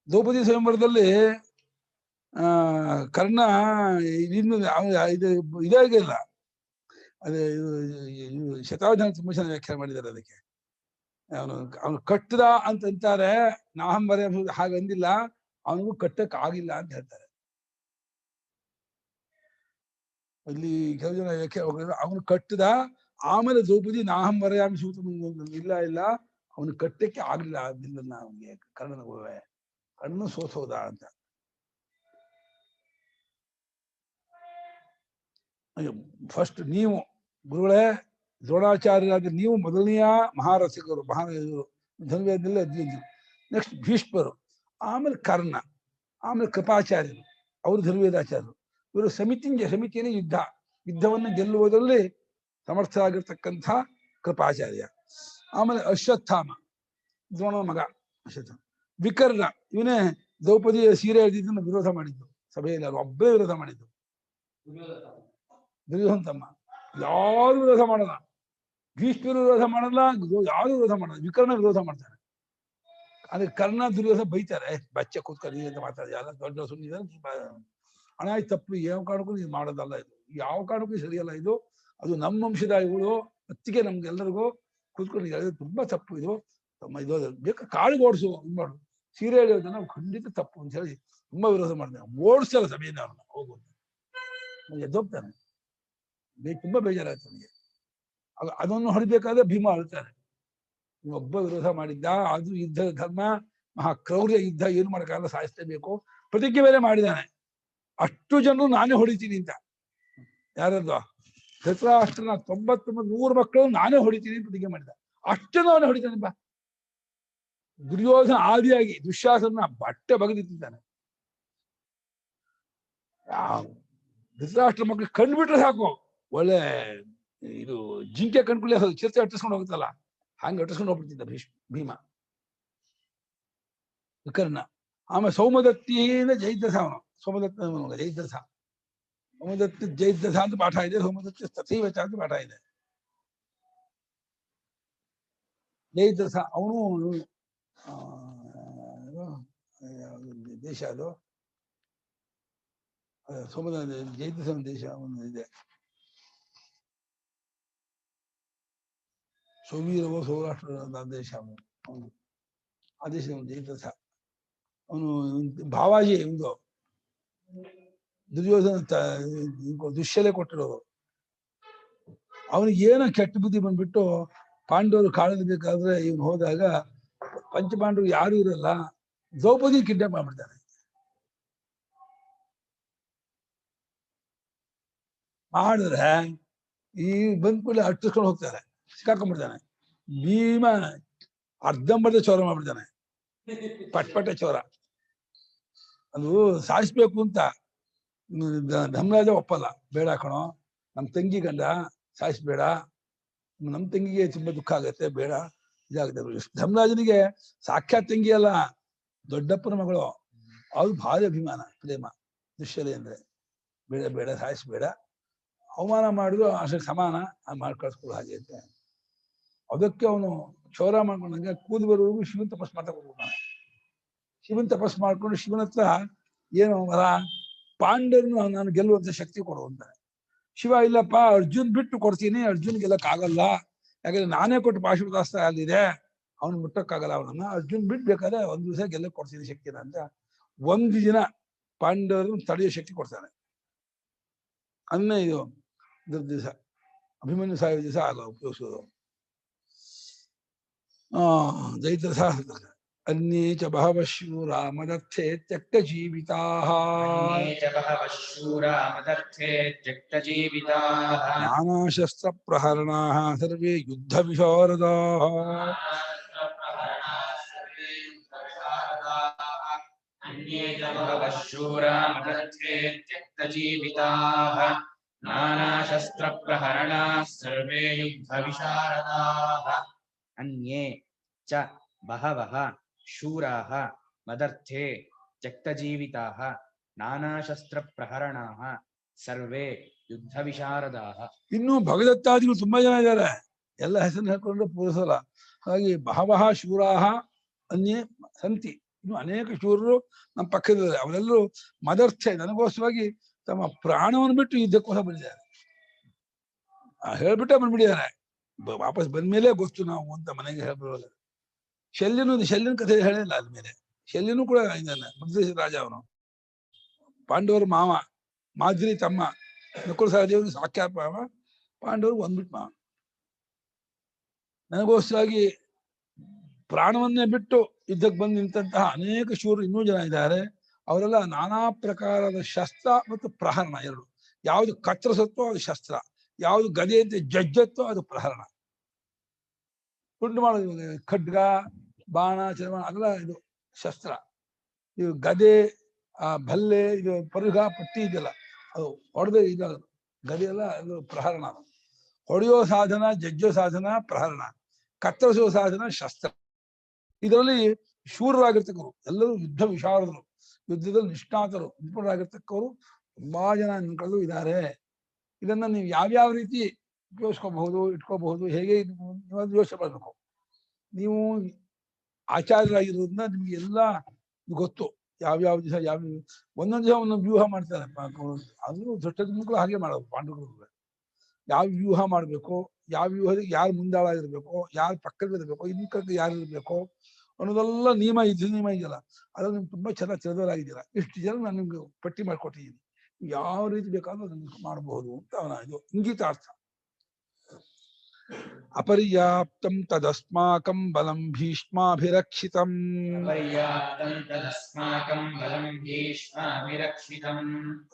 ದ್ರೌಪದಿ ಸ್ವಯಂವರದಲ್ಲಿ ಕರ್ಣ ಇದಾಗಿಲ್ಲ, ಅದೇ ಶತಾವಧಾನ ತುಂಬಾ ಚೆನ್ನಾಗಿ ವ್ಯಾಖ್ಯಾನ ಮಾಡಿದ್ದಾರೆ ಅದಕ್ಕೆ. ಅವನು ಕಟ್ಟದ ಅಂತಾರೆ, ನಾಹಂಬರ ಹಾಗಂದಿಲ್ಲ, ಅವನಿಗೂ ಕಟ್ಟಕ್ ಆಗಿಲ್ಲ ಅಂತ ಹೇಳ್ತಾರೆ. ಇಲ್ಲಿ ಕೆಲವು ಜನ ವ್ಯಾಖ್ಯಾನ ಅವನು ಕಟ್ಟದ, ಆಮೇಲೆ ದ್ರೌಪದಿ ನಾಹಂಬರಯಾಮಿ ಸೂತ ಇಲ್ಲ ಅವನು ಕಟ್ಟಕ್ಕೆ ಆಗ್ಲಿಲ್ಲ, ಅದನ್ನ ಅವನಿಗೆ ಕಣ್ಣು ಸೋಸೋದ ಅಂತ. ಫಸ್ಟ್ ನೀವು ಗುರುಗಳೇ, ದ್ರೋಣಾಚಾರ್ಯರಾದ ನೀವು ಮೊದಲನೆಯ ಮಹಾರಸಿಕರು, ಧನುರ್ವೇದದಲ್ಲೇ ನೆಕ್ಸ್ಟ್ ಭೀಷ್ಮರು, ಆಮೇಲೆ ಕರ್ಣ, ಆಮೇಲೆ ಕೃಪಾಚಾರ್ಯರು, ಅವರು ಧನುರ್ವೇದಾಚಾರ್ಯರು. ಇವರು ಸಮಿತಿಯೇ ಯುದ್ಧವನ್ನು ಗೆಲ್ಲುವುದರಲ್ಲಿ ಸಮರ್ಥರಾಗಿರ್ತಕ್ಕಂಥ ಕೃಪಾಚಾರ್ಯ. ಆಮೇಲೆ ಅಶ್ವತ್ಥಾಮ, ದ್ರೋಣ ಮಗ ಅಶ್ವತ್ಥಾಮ. ವಿಕರ್ಣ, ಇವನೇ ದ್ರೌಪದಿಯ ಸೀರೆ ಹಿಡಿದನ್ನು ವಿರೋಧ ಮಾಡಿದ್ದು, ಸಭೆಯಲ್ಲಿ ಅವರು ಒಬ್ಬರೇ ವಿರೋಧ ಮಾಡಿದ್ದು. ದುರ್ಯೋಧನ ತಮ್ಮ, ಯಾರು ವಿರೋಧ ಮಾಡಲ್ಲ, ಭೀಷ್ಮರು ವಿರೋಧ ಮಾಡಲ್ಲ, ಯಾರು ವಿರೋಧ ಮಾಡಲ್ಲ, ವಿಕರ್ಣ ವಿರೋಧ ಮಾಡ್ತಾರೆ. ಆದ್ರೆ ಕರ್ಣ ದುರ್ಯೋಧನ ಬೈತಾರೆ, ಬಚ್ಚ ಕೂತ್ಕೊಳ್ಳಿ ಅಂತ ಮಾತಾಡಿ, ಎಲ್ಲ ದೊಡ್ಡ ಸುಮ್ಮನೆ ಹಣ ತಪ್ಪು, ಯಾವ ಕಾರಣಕ್ಕೂ ಇದು ಮಾಡೋದಲ್ಲ, ಇದು ಯಾವ ಕಾರಣಕ್ಕೂ ಸರಿಯಲ್ಲ, ಇದು ಅದು ನಮ್ಮ ವಂಶದ ಇವಳು ಅತ್ತಿಗೆ ನಮ್ಗೆಲ್ಲರಿಗೂ ಕೂತ್ಕೊಂಡು ಹೇಳಿದ್ರೆ ತುಂಬಾ ತಪ್ಪು, ಇದು ಇದು ಬೇಕಾ ಕಾಳಿಗೆ ಓಡಿಸು ಮಾಡು, ಸೀರೆ ಹೇಳೋದನ್ನ ನಾವು ಖಂಡಿತ ತಪ್ಪು ಅಂತ ಹೇಳಿ ತುಂಬಾ ವಿರೋಧ ಮಾಡ್ತಾರೆ. ಓಡಿಸಲ್ಲ ಸಭೆಯಿಂದ ಅವ್ರನ್ನ, ಹೋಗುವಂತ ಎದ್ದೋಗ್ತಾನೆ, ತುಂಬಾ ಬೇಜಾರಾಯ್ತು ನನಗೆ. ಅದನ್ನು ಹೊಡಿಬೇಕಾದ್ರೆ ಭೀಮ ಅಳ್ತಾನೆ, ಒಬ್ಬ ವಿರೋಧ ಮಾಡಿದ್ದ, ಅದು ಯುದ್ಧದ ಧರ್ಮ, ಮಹಾಕ್ರೌರ್ಯ ಯುದ್ಧ, ಏನು ಮಾಡಕ್ಕಾಗಲ್ಲ, ಸಾಯಿಸಲೇಬೇಕು, ಪ್ರತಿಜ್ಞೆ ಬೇರೆ ಮಾಡಿದ್ದಾನೆ. ಅಷ್ಟು ಜನರು ನಾನೇ ಹೊಡಿತೀನಿ ಅಂತ, ಯಾರದ್ದು ಧೃತರಾಷ್ಟ್ರನ 99 ಮಕ್ಕಳು ನಾನೇ ಹೊಡಿತೀನಿ ಅಂತ ಪ್ರತಿಜ್ಞೆ ಮಾಡಿದ. ಅಷ್ಟನ್ನು ಅವನೇ ಹೊಡಿತಾನೆ ಬಾ. ದುರ್ಯೋಧನ ಆದಿಯಾಗಿ ದುಶ್ಯಾಸನ ಬಟ್ಟೆ ಬಗೆದಿದ್ದಾನೆ. ಧೃತರಾಷ್ಟ್ರ ಮಕ್ಕಳು ಕಂಡುಬಿಟ್ರೆ ಸಾಕು, ಒಳ್ಳೆ ಇದು ಜಿಂಕೆ ಕಂಡ್ಕೊಳ್ಳಿ ಚಿರತೆ ಅಟ್ಟಿಸ್ಕೊಂಡು ಹೋಗುತ್ತಲ್ಲ, ಹಂಗೆ ಅಟ್ಟಿಸ್ಕೊಂಡು ಹೋಗ್ಬಿಡ್ತಿದ್ದ ಭೀಮ. ವಿಕರ್ಣ, ಆಮೇಲೆ ಸೌಮದತ್ತಿಯಿಂದ ಜಯದ್ರಥ, ಅವನು ಸೋಮದತ್ತ ಜಯದ್ರಥ, ಸೋಮದತ್ತ ಜಯದ್ರಥ ಅಂತ ಪಾಠ ಇದೆ, ಸೋಮದತ್ತ ತಥೈವಚ ಅಂತ ಪಾಠ ಇದೆ. ಜಯದ್ರಥ ಅವನು ದೇಶ, ಅದು ಸೋಮದ ಜಯದ್ರಥ ದೇಶ ಅವನು ಇದೆ, ಸೌವೀರವೋ ಸೌರಾಷ್ಟ್ರ ದೇಶ ಅವನು, ಆ ದೇಶ ಜಯದ್ರಥ. ಅವನು ಭಾವಾಜಿ, ಒಂದು ದುರ್ಯೋಧನ ದುಶ್ಯಲೆ ಕೊಟ್ಟಿರೋದು. ಅವನಿಗೆ ಏನೋ ಕೆಟ್ಟ ಬುದ್ಧಿ ಬಂದ್ಬಿಟ್ಟು, ಪಾಂಡವರು ಕಾಳಬೇಕಾದ್ರೆ ಇವನು ಹೋದಾಗ ಪಂಚಪಾಂಡವರು ಯಾರು ಇರಲ್ಲ, ದ್ರೌಪದಿ ಕಿಡ್ನಾಪ್ ಮಾಡ್ಬಿಡ್ತಾನೆ. ಮಾಡಿದ್ರೆ ಈ ಬಂದ್ ಕೂಡಲೇ ಅಟ್ಟಿಸ್ಕೊಂಡು ಹೋಗ್ತಾರೆ, ಸಿಕ್ಕಾಕೊಂಡ್ಬಿಡ್ತಾನೆ. ಭೀಮ ಅರ್ಧಂಬರ್ಧ ಚೋರ ಮಾಡ್ಬಿಡ್ತಾನೆ, ಪಟ್ಪಟ್ಟೆ ಚೋರ. ಅದು ಸಾಯಿಸ್ಬೇಕು ಅಂತ ಧರ್ಮರಾಜ ಒಪ್ಪಲ್ಲ, ಬೇಡ ಕಣೋ, ನಮ್ ತಂಗಿ ಗಂಡ ಸಾಯಿಸ್ಬೇಡ, ನಮ್ ತಂಗಿಗೆ ತುಂಬಾ ದುಃಖ ಆಗತ್ತೆ, ಬೇಡ ಇದಾಗುತ್ತೆ. ಧರ್ಮರಾಜನಿಗೆ ಸಾಕ್ಷಾತ್ ತಂಗಿ ಅಲ್ಲ, ದೊಡ್ಡಪ್ಪನ ಮಗಳು, ಅವ್ರು ಭಾರಿ ಅಭಿಮಾನ, ಪ್ರೇಮ ದುಶ್ಯಲೆ ಅಂದ್ರೆ. ಬೇಡ ಬೇಡ ಸಾಯಿಸ್ಬೇಡ, ಅವಮಾನ ಮಾಡಿದ್ರು ಅಷ್ಟೇ ಸಮಾನ, ಮಾಡಿ ಕಳ್ಸ್ಕೊಡು ಹಾಗೆ ಅಂತ. ಅದಕ್ಕೆ ಅವನು ಚೌರ ಮಾಡ್ಕೊಂಡಂಗೆ ಕೂದು ಬರುವವರೆಗೂ ಶಿವನ್ ತಪಸ್ ಮಾಡ್ತಾನೆ. ಶಿವನ್ ತಪಸ್ ಮಾಡ್ಕೊಂಡು ಶಿವನ ಹತ್ರ ಏನು ವರ, ಪಾಂಡವರನ್ನು ನಾನು ಗೆಲ್ಲುವಂತ ಶಕ್ತಿ ಕೊಡು ಅಂತ. ಶಿವ ಇಲ್ಲಪ್ಪ, ಅರ್ಜುನ್ ಬಿಟ್ಟು ಕೊಡ್ತೀನಿ, ಅರ್ಜುನ್ ಗೆಲ್ಲಕ್ಕಾಗಲ್ಲ, ಯಾಕಂದ್ರೆ ನಾನೇ ಕೊಟ್ಟು ಪಾಶುಪತಾಸ್ತ್ರ ಅಲ್ಲಿದೆ, ಅವ್ನು ಮುಟ್ಟಕ್ಕಾಗಲ್ಲ ಅವನನ್ನ, ಅರ್ಜುನ್ ಬಿಟ್ಟು ಬೇಕಾದ್ರೆ ಒಂದ್ ದಿವಸ ಗೆಲ್ಲಕ್ ಕೊಡ್ತೀನಿ ಶಕ್ತಿನ ಅಂತ ಒಂದು ದಿನ ಪಾಂಡವರನ್ನು ತಡೆಯೋ ಶಕ್ತಿ ಕೊಡ್ತಾನೆ. ಅನ್ನೇ ಇದು ದಿವಸ ಅಭಿಮನ್ಯು ಸಾಯುವ ದಿವಸ ಆಗ ಉಪಯೋಗಿಸೋದು. ಜೈತ್ರಥ ಅನ್ಯೇ ಚ ಬಹವಃ ಶೂರಾ ಮದರ್ಥೇ ತ್ಯಕ್ತ ಜೀವಿತಾಃ ನಾನಾ ಶಸ್ತ್ರ ಪ್ರಹರಣಾಃ ಸರ್ವೇ ಯುದ್ಧ ವಿಶಾರದಾಃ. ಅನ್ಯೇ ಚ ಬಹವಃ ಶೂರಾಃ ಮದರ್ಥೇ ತ್ಯಕ್ತಜೀವಿತಾಃ ನಾನಾಶಸ್ತ್ರ ಪ್ರಹರಣಾಃ ಸರ್ವೇ ಯುದ್ಧ ವಿಶಾರದಾಃ. ಇನ್ನು ಭಗದತ್ತಾದಿಗಳು ತುಂಬಾ ಜನ ಇದ್ದಾರೆ, ಎಲ್ಲ ಹೆಸರನ್ನು ಹೇಳ್ಕೊಂಡು ಪೂರೈಸಲ್ಲ. ಹಾಗಾಗಿ ಬಹವಃ ಶೂರಾಃ ಅನ್ಯೇ ಸಂತಿ, ಇನ್ನು ಅನೇಕ ಶೂರರು ನಮ್ಮ ಪಕ್ಕದಲ್ಲಿ, ಅವರೆಲ್ಲರೂ ಮದರ್ಥೆ ನನಗೋಸ್ಕರವಾಗಿ ತಮ್ಮ ಪ್ರಾಣವನ್ನು ಬಿಟ್ಟು ಯುದ್ಧಕ್ಕೋಸ್ಕರ ಬಂದಿದ್ದಾರೆ. ಹೇಳ್ಬಿಟ್ಟೆ ಬಂದ್ಬಿಟ್ಟಿದ್ದಾರೆ. ವಾಪಸ್ ಬಂದ್ಮೇಲೆ ಗೊತ್ತು ನಾವು ಅಂತ ಮನೆಗೆ ಹೇಳ್ಬಿಡೋಲ್ಲ. ಶಲ್ಯನ ಕಥೆ ಹೇಳಿಲ್ಲ ಆದ್ಮೇಲೆ. ಶಲ್ಯನೂ ಕೂಡ ಇದ್ದಾನೆ, ಮೃಗದೇಶ ರಾಜ ಅವನು. ಪಾಂಡವರು ಮಾವ, ಮಾದ್ರಿ ತಮ್ಮ, ನಕುಲ ಸಹದೇವರಿಗೆ ಸಾಕ್ಷಾತ್ ಮಾವ, ಪಾಂಡವರು ಒಂದ್ಬಿಟ್ಟು ಮಾವ. ನನಗೋಸ್ಕರಾಗಿ ಪ್ರಾಣವನ್ನೇ ಬಿಟ್ಟು ಯುದ್ಧಕ್ಕೆ ಬಂದು ನಿಂತಹ ಅನೇಕ ಶೂರರು ಇನ್ನೂ ಜನ ಇದ್ದಾರೆ. ಅವರೆಲ್ಲ ನಾನಾ ಪ್ರಕಾರದ ಶಸ್ತ್ರ ಮತ್ತು ಪ್ರಹರಣ ಎರಡು. ಯಾವುದು ಕತ್ತರಿಸುತ್ತೋ ಅದು ಶಸ್ತ್ರ, ಯಾವುದು ಗದೆಯಂತೆ ಜಜ್ಜತ್ತೋ ಅದು ಪ್ರಹರಣ. ತುಂಡು ಮಾಡೋದು ಖಡ್ಗ, ಬಾಣ, ಚರ್ಮಣ ಅದೆಲ್ಲ ಇದು ಶಸ್ತ್ರ. ಇದು ಗದೆ, ಭಲ್ಲೆ, ಇದು ಪರುಗ, ಪಟ್ಟಿ ಇದೆಲ್ಲ ಅದು ಹೊಡೆದೇ ಇದಾಗದು. ಗದೆ ಎಲ್ಲ ಅದು ಪ್ರಹರಣ. ಹೊಡೆಯೋ ಸಾಧನ, ಜಜ್ಜೋ ಸಾಧನ ಪ್ರಹರಣ, ಕತ್ತರಿಸುವ ಸಾಧನ ಶಸ್ತ್ರ. ಇದರಲ್ಲಿ ಶೂರರಾಗಿರ್ತಕ್ಕವರು ಎಲ್ಲರೂ ಯುದ್ಧ ವಿಶಾರದರು, ಯುದ್ಧದಲ್ಲಿ ನಿಷ್ಣಾತರು, ನಿಪುಣರಾಗಿರ್ತಕ್ಕವರು ತುಂಬಾ ಜನ ನಿಂತ್ಕೊಳ್ಳು ಇದ್ದಾರೆ. ಇದನ್ನ ನೀವು ಯಾವ್ಯಾವ ರೀತಿ ಉಪಯೋಗಿಸ್ಕೋಬಹುದು, ಇಟ್ಕೋಬಹುದು, ಹೇಗೆ ನೀವು ಯೋಚನೆ ಮಾಡಬೇಕು. ನೀವು ಆಚಾರ್ಯರಾಗಿರೋದ್ರಿಂದ ನಿಮ್ಗೆ ಎಲ್ಲ ಗೊತ್ತು. ಯಾವ್ಯಾವ ದಿವಸ ಯಾವ ಒಂದೊಂದು ದಿವಸ ಒಂದೊಂದು ವ್ಯೂಹ ಮಾಡ್ತಾರೆ. ಅದು ದೃಷ್ಟದ್ಯುಮ್ನ ಹಾಗೆ ಮಾಡೋದು. ಪಾಂಡವರು ಯಾವ ವ್ಯೂಹ ಮಾಡ್ಬೇಕು, ಯಾವ ವ್ಯೂಹದಲ್ಲಿ ಯಾರು ಮುಂದಾಳಾಗಿರ್ಬೇಕು, ಯಾರು ಪಕ್ಕದಲ್ಲಿರ್ಬೇಕು, ಇನ್ನೊಂದು ಯಾರು ಇರ್ಬೇಕು ಅನ್ನೋದೆಲ್ಲ ನಿಯಮ ಇದೆಯಲ್ಲ. ಅದ್ರಲ್ಲಿ ನಿಮ್ಗೆ ತುಂಬಾ ಚೆನ್ನಾಗಿ ತಿಳಿದವರಾಗಿದ್ದೀರಾ. ಇಷ್ಟು ಜನ ನಾನು ನಿಮ್ಗೆ ಪಟ್ಟಿ ಮಾಡ್ಕೊಟ್ಟಿದ್ದೀನಿ. ಯಾವ ರೀತಿ ಬೇಕಾದ್ರೂ ಅದನ್ನು ಮಾಡಬಹುದು ಅಂತ ಅವನ ಇದು ಇಂಗಿತಾರ್ಥ. ಅಪರ್ಯಾಪ್ತಂ ತದಸ್ಮಾಕಂ ಬಲಂ ಭೀಷ್ಮಾಭಿರಕ್ಷಿತಂ. ಅಪರ್ಯಾಪ್ತಂ ತದಸ್ಮಾಕಂ ಬಲಂ ಭೀಷ್ಮಾಭಿರಕ್ಷಿತಂ.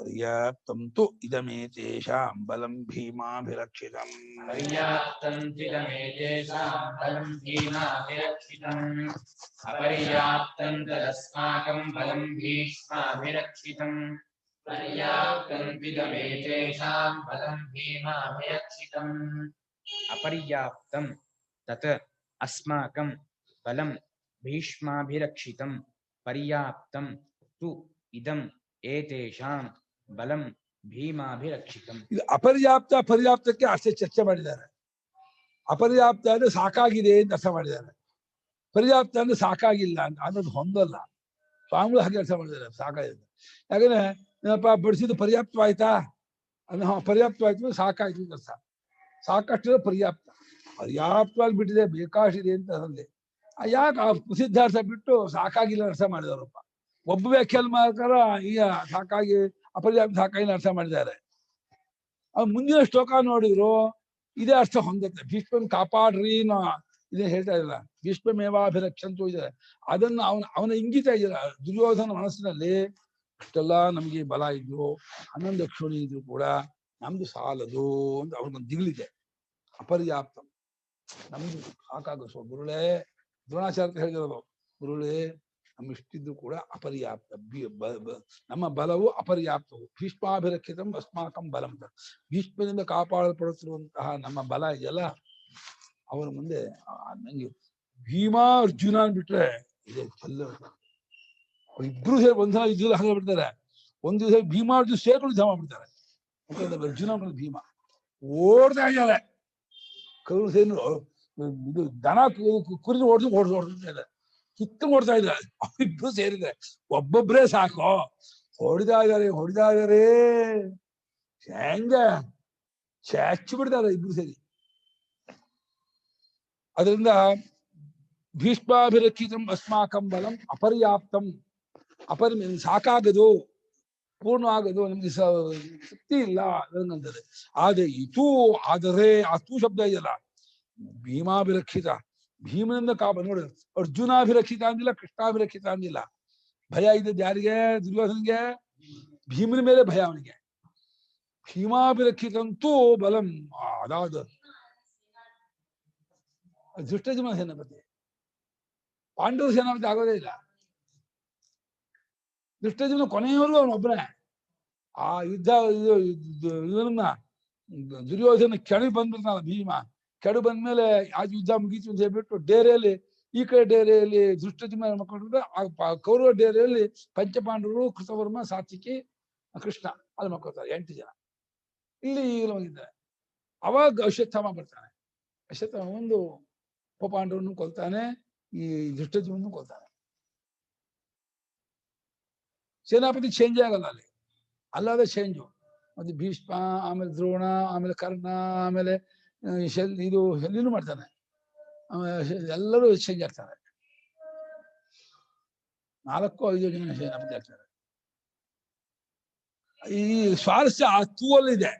ಪರ್ಯಾಪ್ತಂ ತು ಇದಮೇತೇಷಾಂ ಬಲಂ ಭೀಮಾಭಿರಕ್ಷಿತಂ. ಪರ್ಯಾಪ್ತಂ ತಿದಮೇತೇಷಾಂ ಬಲಂ ಭೀಮಾಭಿರಕ್ಷಿತಂ. ಅಪರ್ಯಾಪ್ತಂ ತದಸ್ಮಾಕಂ ಬಲಂ ಭೀಷ್ಮಾಭಿರಕ್ಷಿತಂ. ಪರ್ಯಾಪ್ತಂ ತಿದಮೇತೇಷಾಂ ಬಲಂ ಭೀಮಾಭಿರಕ್ಷಿತಂ. ಅಪರ್ಯಾಪ್ತಂ ತತ್ ಅಸ್ಮಾಕಂ ಬಲಂ ಭೀಷ್ಮಾಭಿರಕ್ಷಿತಂ. ಪರ್ಯಾಪ್ತಂ ತು ಇದಂ ಏತೇಷಾಂ ಬಲಂ ಭೀಮಾಭಿರಕ್ಷಿತಂ. ಇದು ಅಪರ್ಯಾಪ್ತ ಪರ್ಯಾಪ್ತಕ್ಕೆ ಅಷ್ಟೇ ಚರ್ಚೆ ಮಾಡಿದ್ದಾರೆ. ಅಪರ್ಯಾಪ್ತ ಅಂದ್ರೆ ಸಾಕಾಗಿದೆ ಅಂತ ಅರ್ಥ ಮಾಡಿದ್ದಾರೆ. ಪರ್ಯಾಪ್ತ ಅಂದ್ರೆ ಸಾಕಾಗಿಲ್ಲ ಅಂತ, ಅನ್ನೋದು ಹೊಂದಲ್ಲ. ಸ್ವಾಮಿಗಳು ಹಾಗೆ ಅರ್ಥ ಮಾಡಿದ್ದಾರೆ, ಸಾಕಾಗಿದೆ. ಯಾಕಂದ್ರೆ ಏನಪ್ಪ ಬಡಿಸಿದ್ದು ಪರ್ಯಾಪ್ತವಾಯ್ತಾ ಅಂದ್ರೆ ಪರ್ಯಾಪ್ತವಾಯ್ತು, ಸಾಕಾಯ್ತು ಅಂತ ಅರ್ಥ. ಸಾಕಷ್ಟು ಪರ್ಯಾಪ್ತ, ಪರ್ಯಾಪ್ತವಾಗಿ ಬಿಟ್ಟಿದೆ, ಬೇಕಾಷ್ಟಿದೆ ಅಂತ ಅದರಲ್ಲಿ. ಯಾಕೆ ಆ ಪ್ರಸಿದ್ಧಾರ್ಥ ಬಿಟ್ಟು ಸಾಕಾಗಿಲ್ಲ ಅರ್ಥ ಮಾಡಿದಾರಪ್ಪ. ಒಬ್ಬ ವ್ಯಾಖ್ಯಾನಕಾರ ಈಗ ಸಾಕಾಗಿ ಅಪರ್ಯಾಪ್ತ ಸಾಕಾಗಿ ಅರ್ಥ ಮಾಡಿದ್ದಾರೆ. ಮುಂದಿನ ಶ್ಲೋಕ ನೋಡಿದ್ರು ಇದೇ ಅರ್ಥ ಹೊಂದುತ್ತೆ. ಭೀಷ್ಮನ್ ಕಾಪಾಡ್ರಿ ಇದೇ ಹೇಳ್ತಾ ಇರಲ್ಲ, ಭೀಷ್ಮೇವಾಭಿರಕ್ಷಂತೂ ಇದೆ. ಅದನ್ನ ಅವನ ಇಂಗಿತ ಇದೆಯಲ್ಲ ದುರ್ಯೋಧನ ಮನಸ್ಸಿನಲ್ಲಿ. ಇಷ್ಟೆಲ್ಲ ನಮ್ಗೆ ಬಲ ಇದ್ರು, 11 ಅಕ್ಷೋಣಿ ಇದ್ರು ಕೂಡ ನಮ್ದು ಸಾಲದು ಅಂತ ಅವ್ರಿಗೊಂದು ದಿಗಳಿದೆ. ಅಪರ್ಯಾಪ್ತ ನಮ್ದು ಸಾಕಾಗಿಸೋ ಗುರುಳೇ, ದ್ರೋಣಾಚಾರ್ಯ ಹೇಳಿರೋದು, ಗುರುಳೇ ನಮ್ಮಿಷ್ಟಿದ್ದು ಕೂಡ ಅಪರ್ಯಾಪ್ತ, ನಮ್ಮ ಬಲವು ಅಪರ್ಯಾಪ್ತವು. ಭೀಷ್ಮಾಭಿರಕ್ಷಿತಂ ಅಸ್ಮಾಕಂ ಬಲಂ. ಭೀಷ್ಮದಿಂದ ಕಾಪಾಡಲ್ಪಡುತ್ತಿರುವಂತಹ ನಮ್ಮ ಬಲ ಇದೆಯಲ್ಲ, ಅವರ ಮುಂದೆ ನಂಗೆ ಭೀಮಾ ಅರ್ಜುನ ಬಿಟ್ರೆ ಇದೆ ಎಲ್ಲ. ಇಬ್ರು ಸೇರಿ ಒಂದ್ಸಲ ಯುದ್ಧ ಹಾಗೆ ಬಿಡ್ತಾರೆ. ಒಂದು ದಿವಸ ಭೀಮಾ ಅರ್ಜುನ ಸೇರ್ಕೊಂಡು ಯುದ್ಧ ಮಾಡ್ಬಿಡ್ತಾರೆ. ಅರ್ಜುನ ಭೀಮಾ ಓಡ್ತಾ ಇದ್ದಾರೆ. ಕರು ಸೇನು ಇದು ದನ ಕುರಿದು ಓಡ್ತಾ ಇದೆ, ಕಿತ್ತು ಓಡ್ತಾ ಇದ್ದಾರೆ. ಇಬ್ರು ಸೇರಿದ್ರೆ ಒಬ್ಬೊಬ್ರೇ ಸಾಕು, ಹೊಡಿತಾ ಇದಾರೆ ಹೆಂಗ ಚಾಚಿ ಬಿಡ್ತಾರೆ ಇಬ್ರು ಸೇರಿ. ಅದರಿಂದ ಭೀಷ್ಮಾಭಿರಕ್ಷಿತಂ ಅಸ್ಮಾಕಂ ಬಲಂ ಅಪರ್ಯಾಪ್ತಂ. ಸಾಕಾಗದು, ಪೂರ್ಣವಾಗದು, ನಮ್ಗೆ ಶಕ್ತಿ ಇಲ್ಲ ಅನ್ನಂತದೆ. ಆದರೆ ಆ ತೂ ಶಬ್ದ ಇದೆಯಲ್ಲ, ಭೀಮಾಭಿರಕ್ಷಿತ, ಭೀಮನಿಂದ ನೋಡಿ, ಅರ್ಜುನಾಭಿರಕ್ಷಿತ ಅಂದಿಲ್ಲ, ಕೃಷ್ಣಾಭಿರಕ್ಷಿತ ಅಂದಿಲ್ಲ. ಭಯ ಇದ್ದದ್ದು ಯಾರಿಗೆ? ದುರ್ಯೋಧನಿಗೆ. ಭೀಮನ ಮೇಲೆ ಭಯ ಅವನಿಗೆ. ಭೀಮಾಭಿರಕ್ಷಿತಂತೂ ಬಲಂ. ಅದಾದ ದುಷ್ಟಜಮ ಸೇನಾಪತಿ, ಪಾಂಡವ ಸೇನಾಪತಿ ಆಗೋದೇ ಇಲ್ಲ. ದುಷ್ಟಜನ ಕೊನೆಯವರೆಗೂ ಅವನೊಬ್ಬನೇ. ಆ ಯುದ್ಧ ಇದನ್ನ ದುರ್ಯೋಧನ ಕೆಳಗೆ ಬಂದ್ಬಿಡ್ತಾನ ಭೀಮ. ಕೆಡು ಬಂದ್ಮೇಲೆ ಆ ಯುದ್ಧ ಮುಗೀತು ಅಂತ ಹೇಳ್ಬಿಟ್ಟು ಡೇರೆಯಲ್ಲಿ, ಈ ಕಡೆ ಡೇರೆಯಲ್ಲಿ ದುಷ್ಟಜಮ ಮಕ್ಕಳಿದ್ರೆ, ಆ ಕೌರವ ಡೇರೆಯಲ್ಲಿ ಪಂಚಪಾಂಡವರು, ಕೃತವರ್ಮ, ಸಾತ್ವಿಕಿ, ಕೃಷ್ಣ ಅಲ್ಲಿ ಮಕ್ಕಳ್ತಾರೆ 8 ಜನ. ಇಲ್ಲಿ ಈಗಲೂ ಹೋಗಿದ್ದಾರೆ. ಅವಾಗ ಅಶ್ವತ್ಥಾಮ ಬರ್ತಾನೆ. ಅಶ್ವತ್ಥಾಮ ಒಂದು ಉಪಪಾಂಡವನ್ನು ಕೊಲ್ತಾನೆ, ಈ ದುಷ್ಟಜಮನ್ನು ಕೊಲ್ತಾನೆ. ಸೇನಾಪತಿ ಚೇಂಜ್ ಆಗಲ್ಲ ಅಲ್ಲಿ, ಅಲ್ಲಾದ ಚೇಂಜು. ಮತ್ತೆ ಭೀಷ್ಮ, ಆಮೇಲೆ ದ್ರೋಣ, ಆಮೇಲೆ ಕರ್ಣ, ಆಮೇಲೆ ಇದು ಶಲ್ಯನೂ ಮಾಡ್ತಾನೆ. ಆಮೇಲೆ ಎಲ್ಲರೂ ಚೇಂಜ್ ಆಗ್ತಾರೆ. 4-5 ಜನ ಸೇನಾಪತಿ ಆಗ್ತಾರೆ. ಈ ಸ್ವಾರಸ್ಯ ಆ ತೂವಲ್ಲಿದೆ.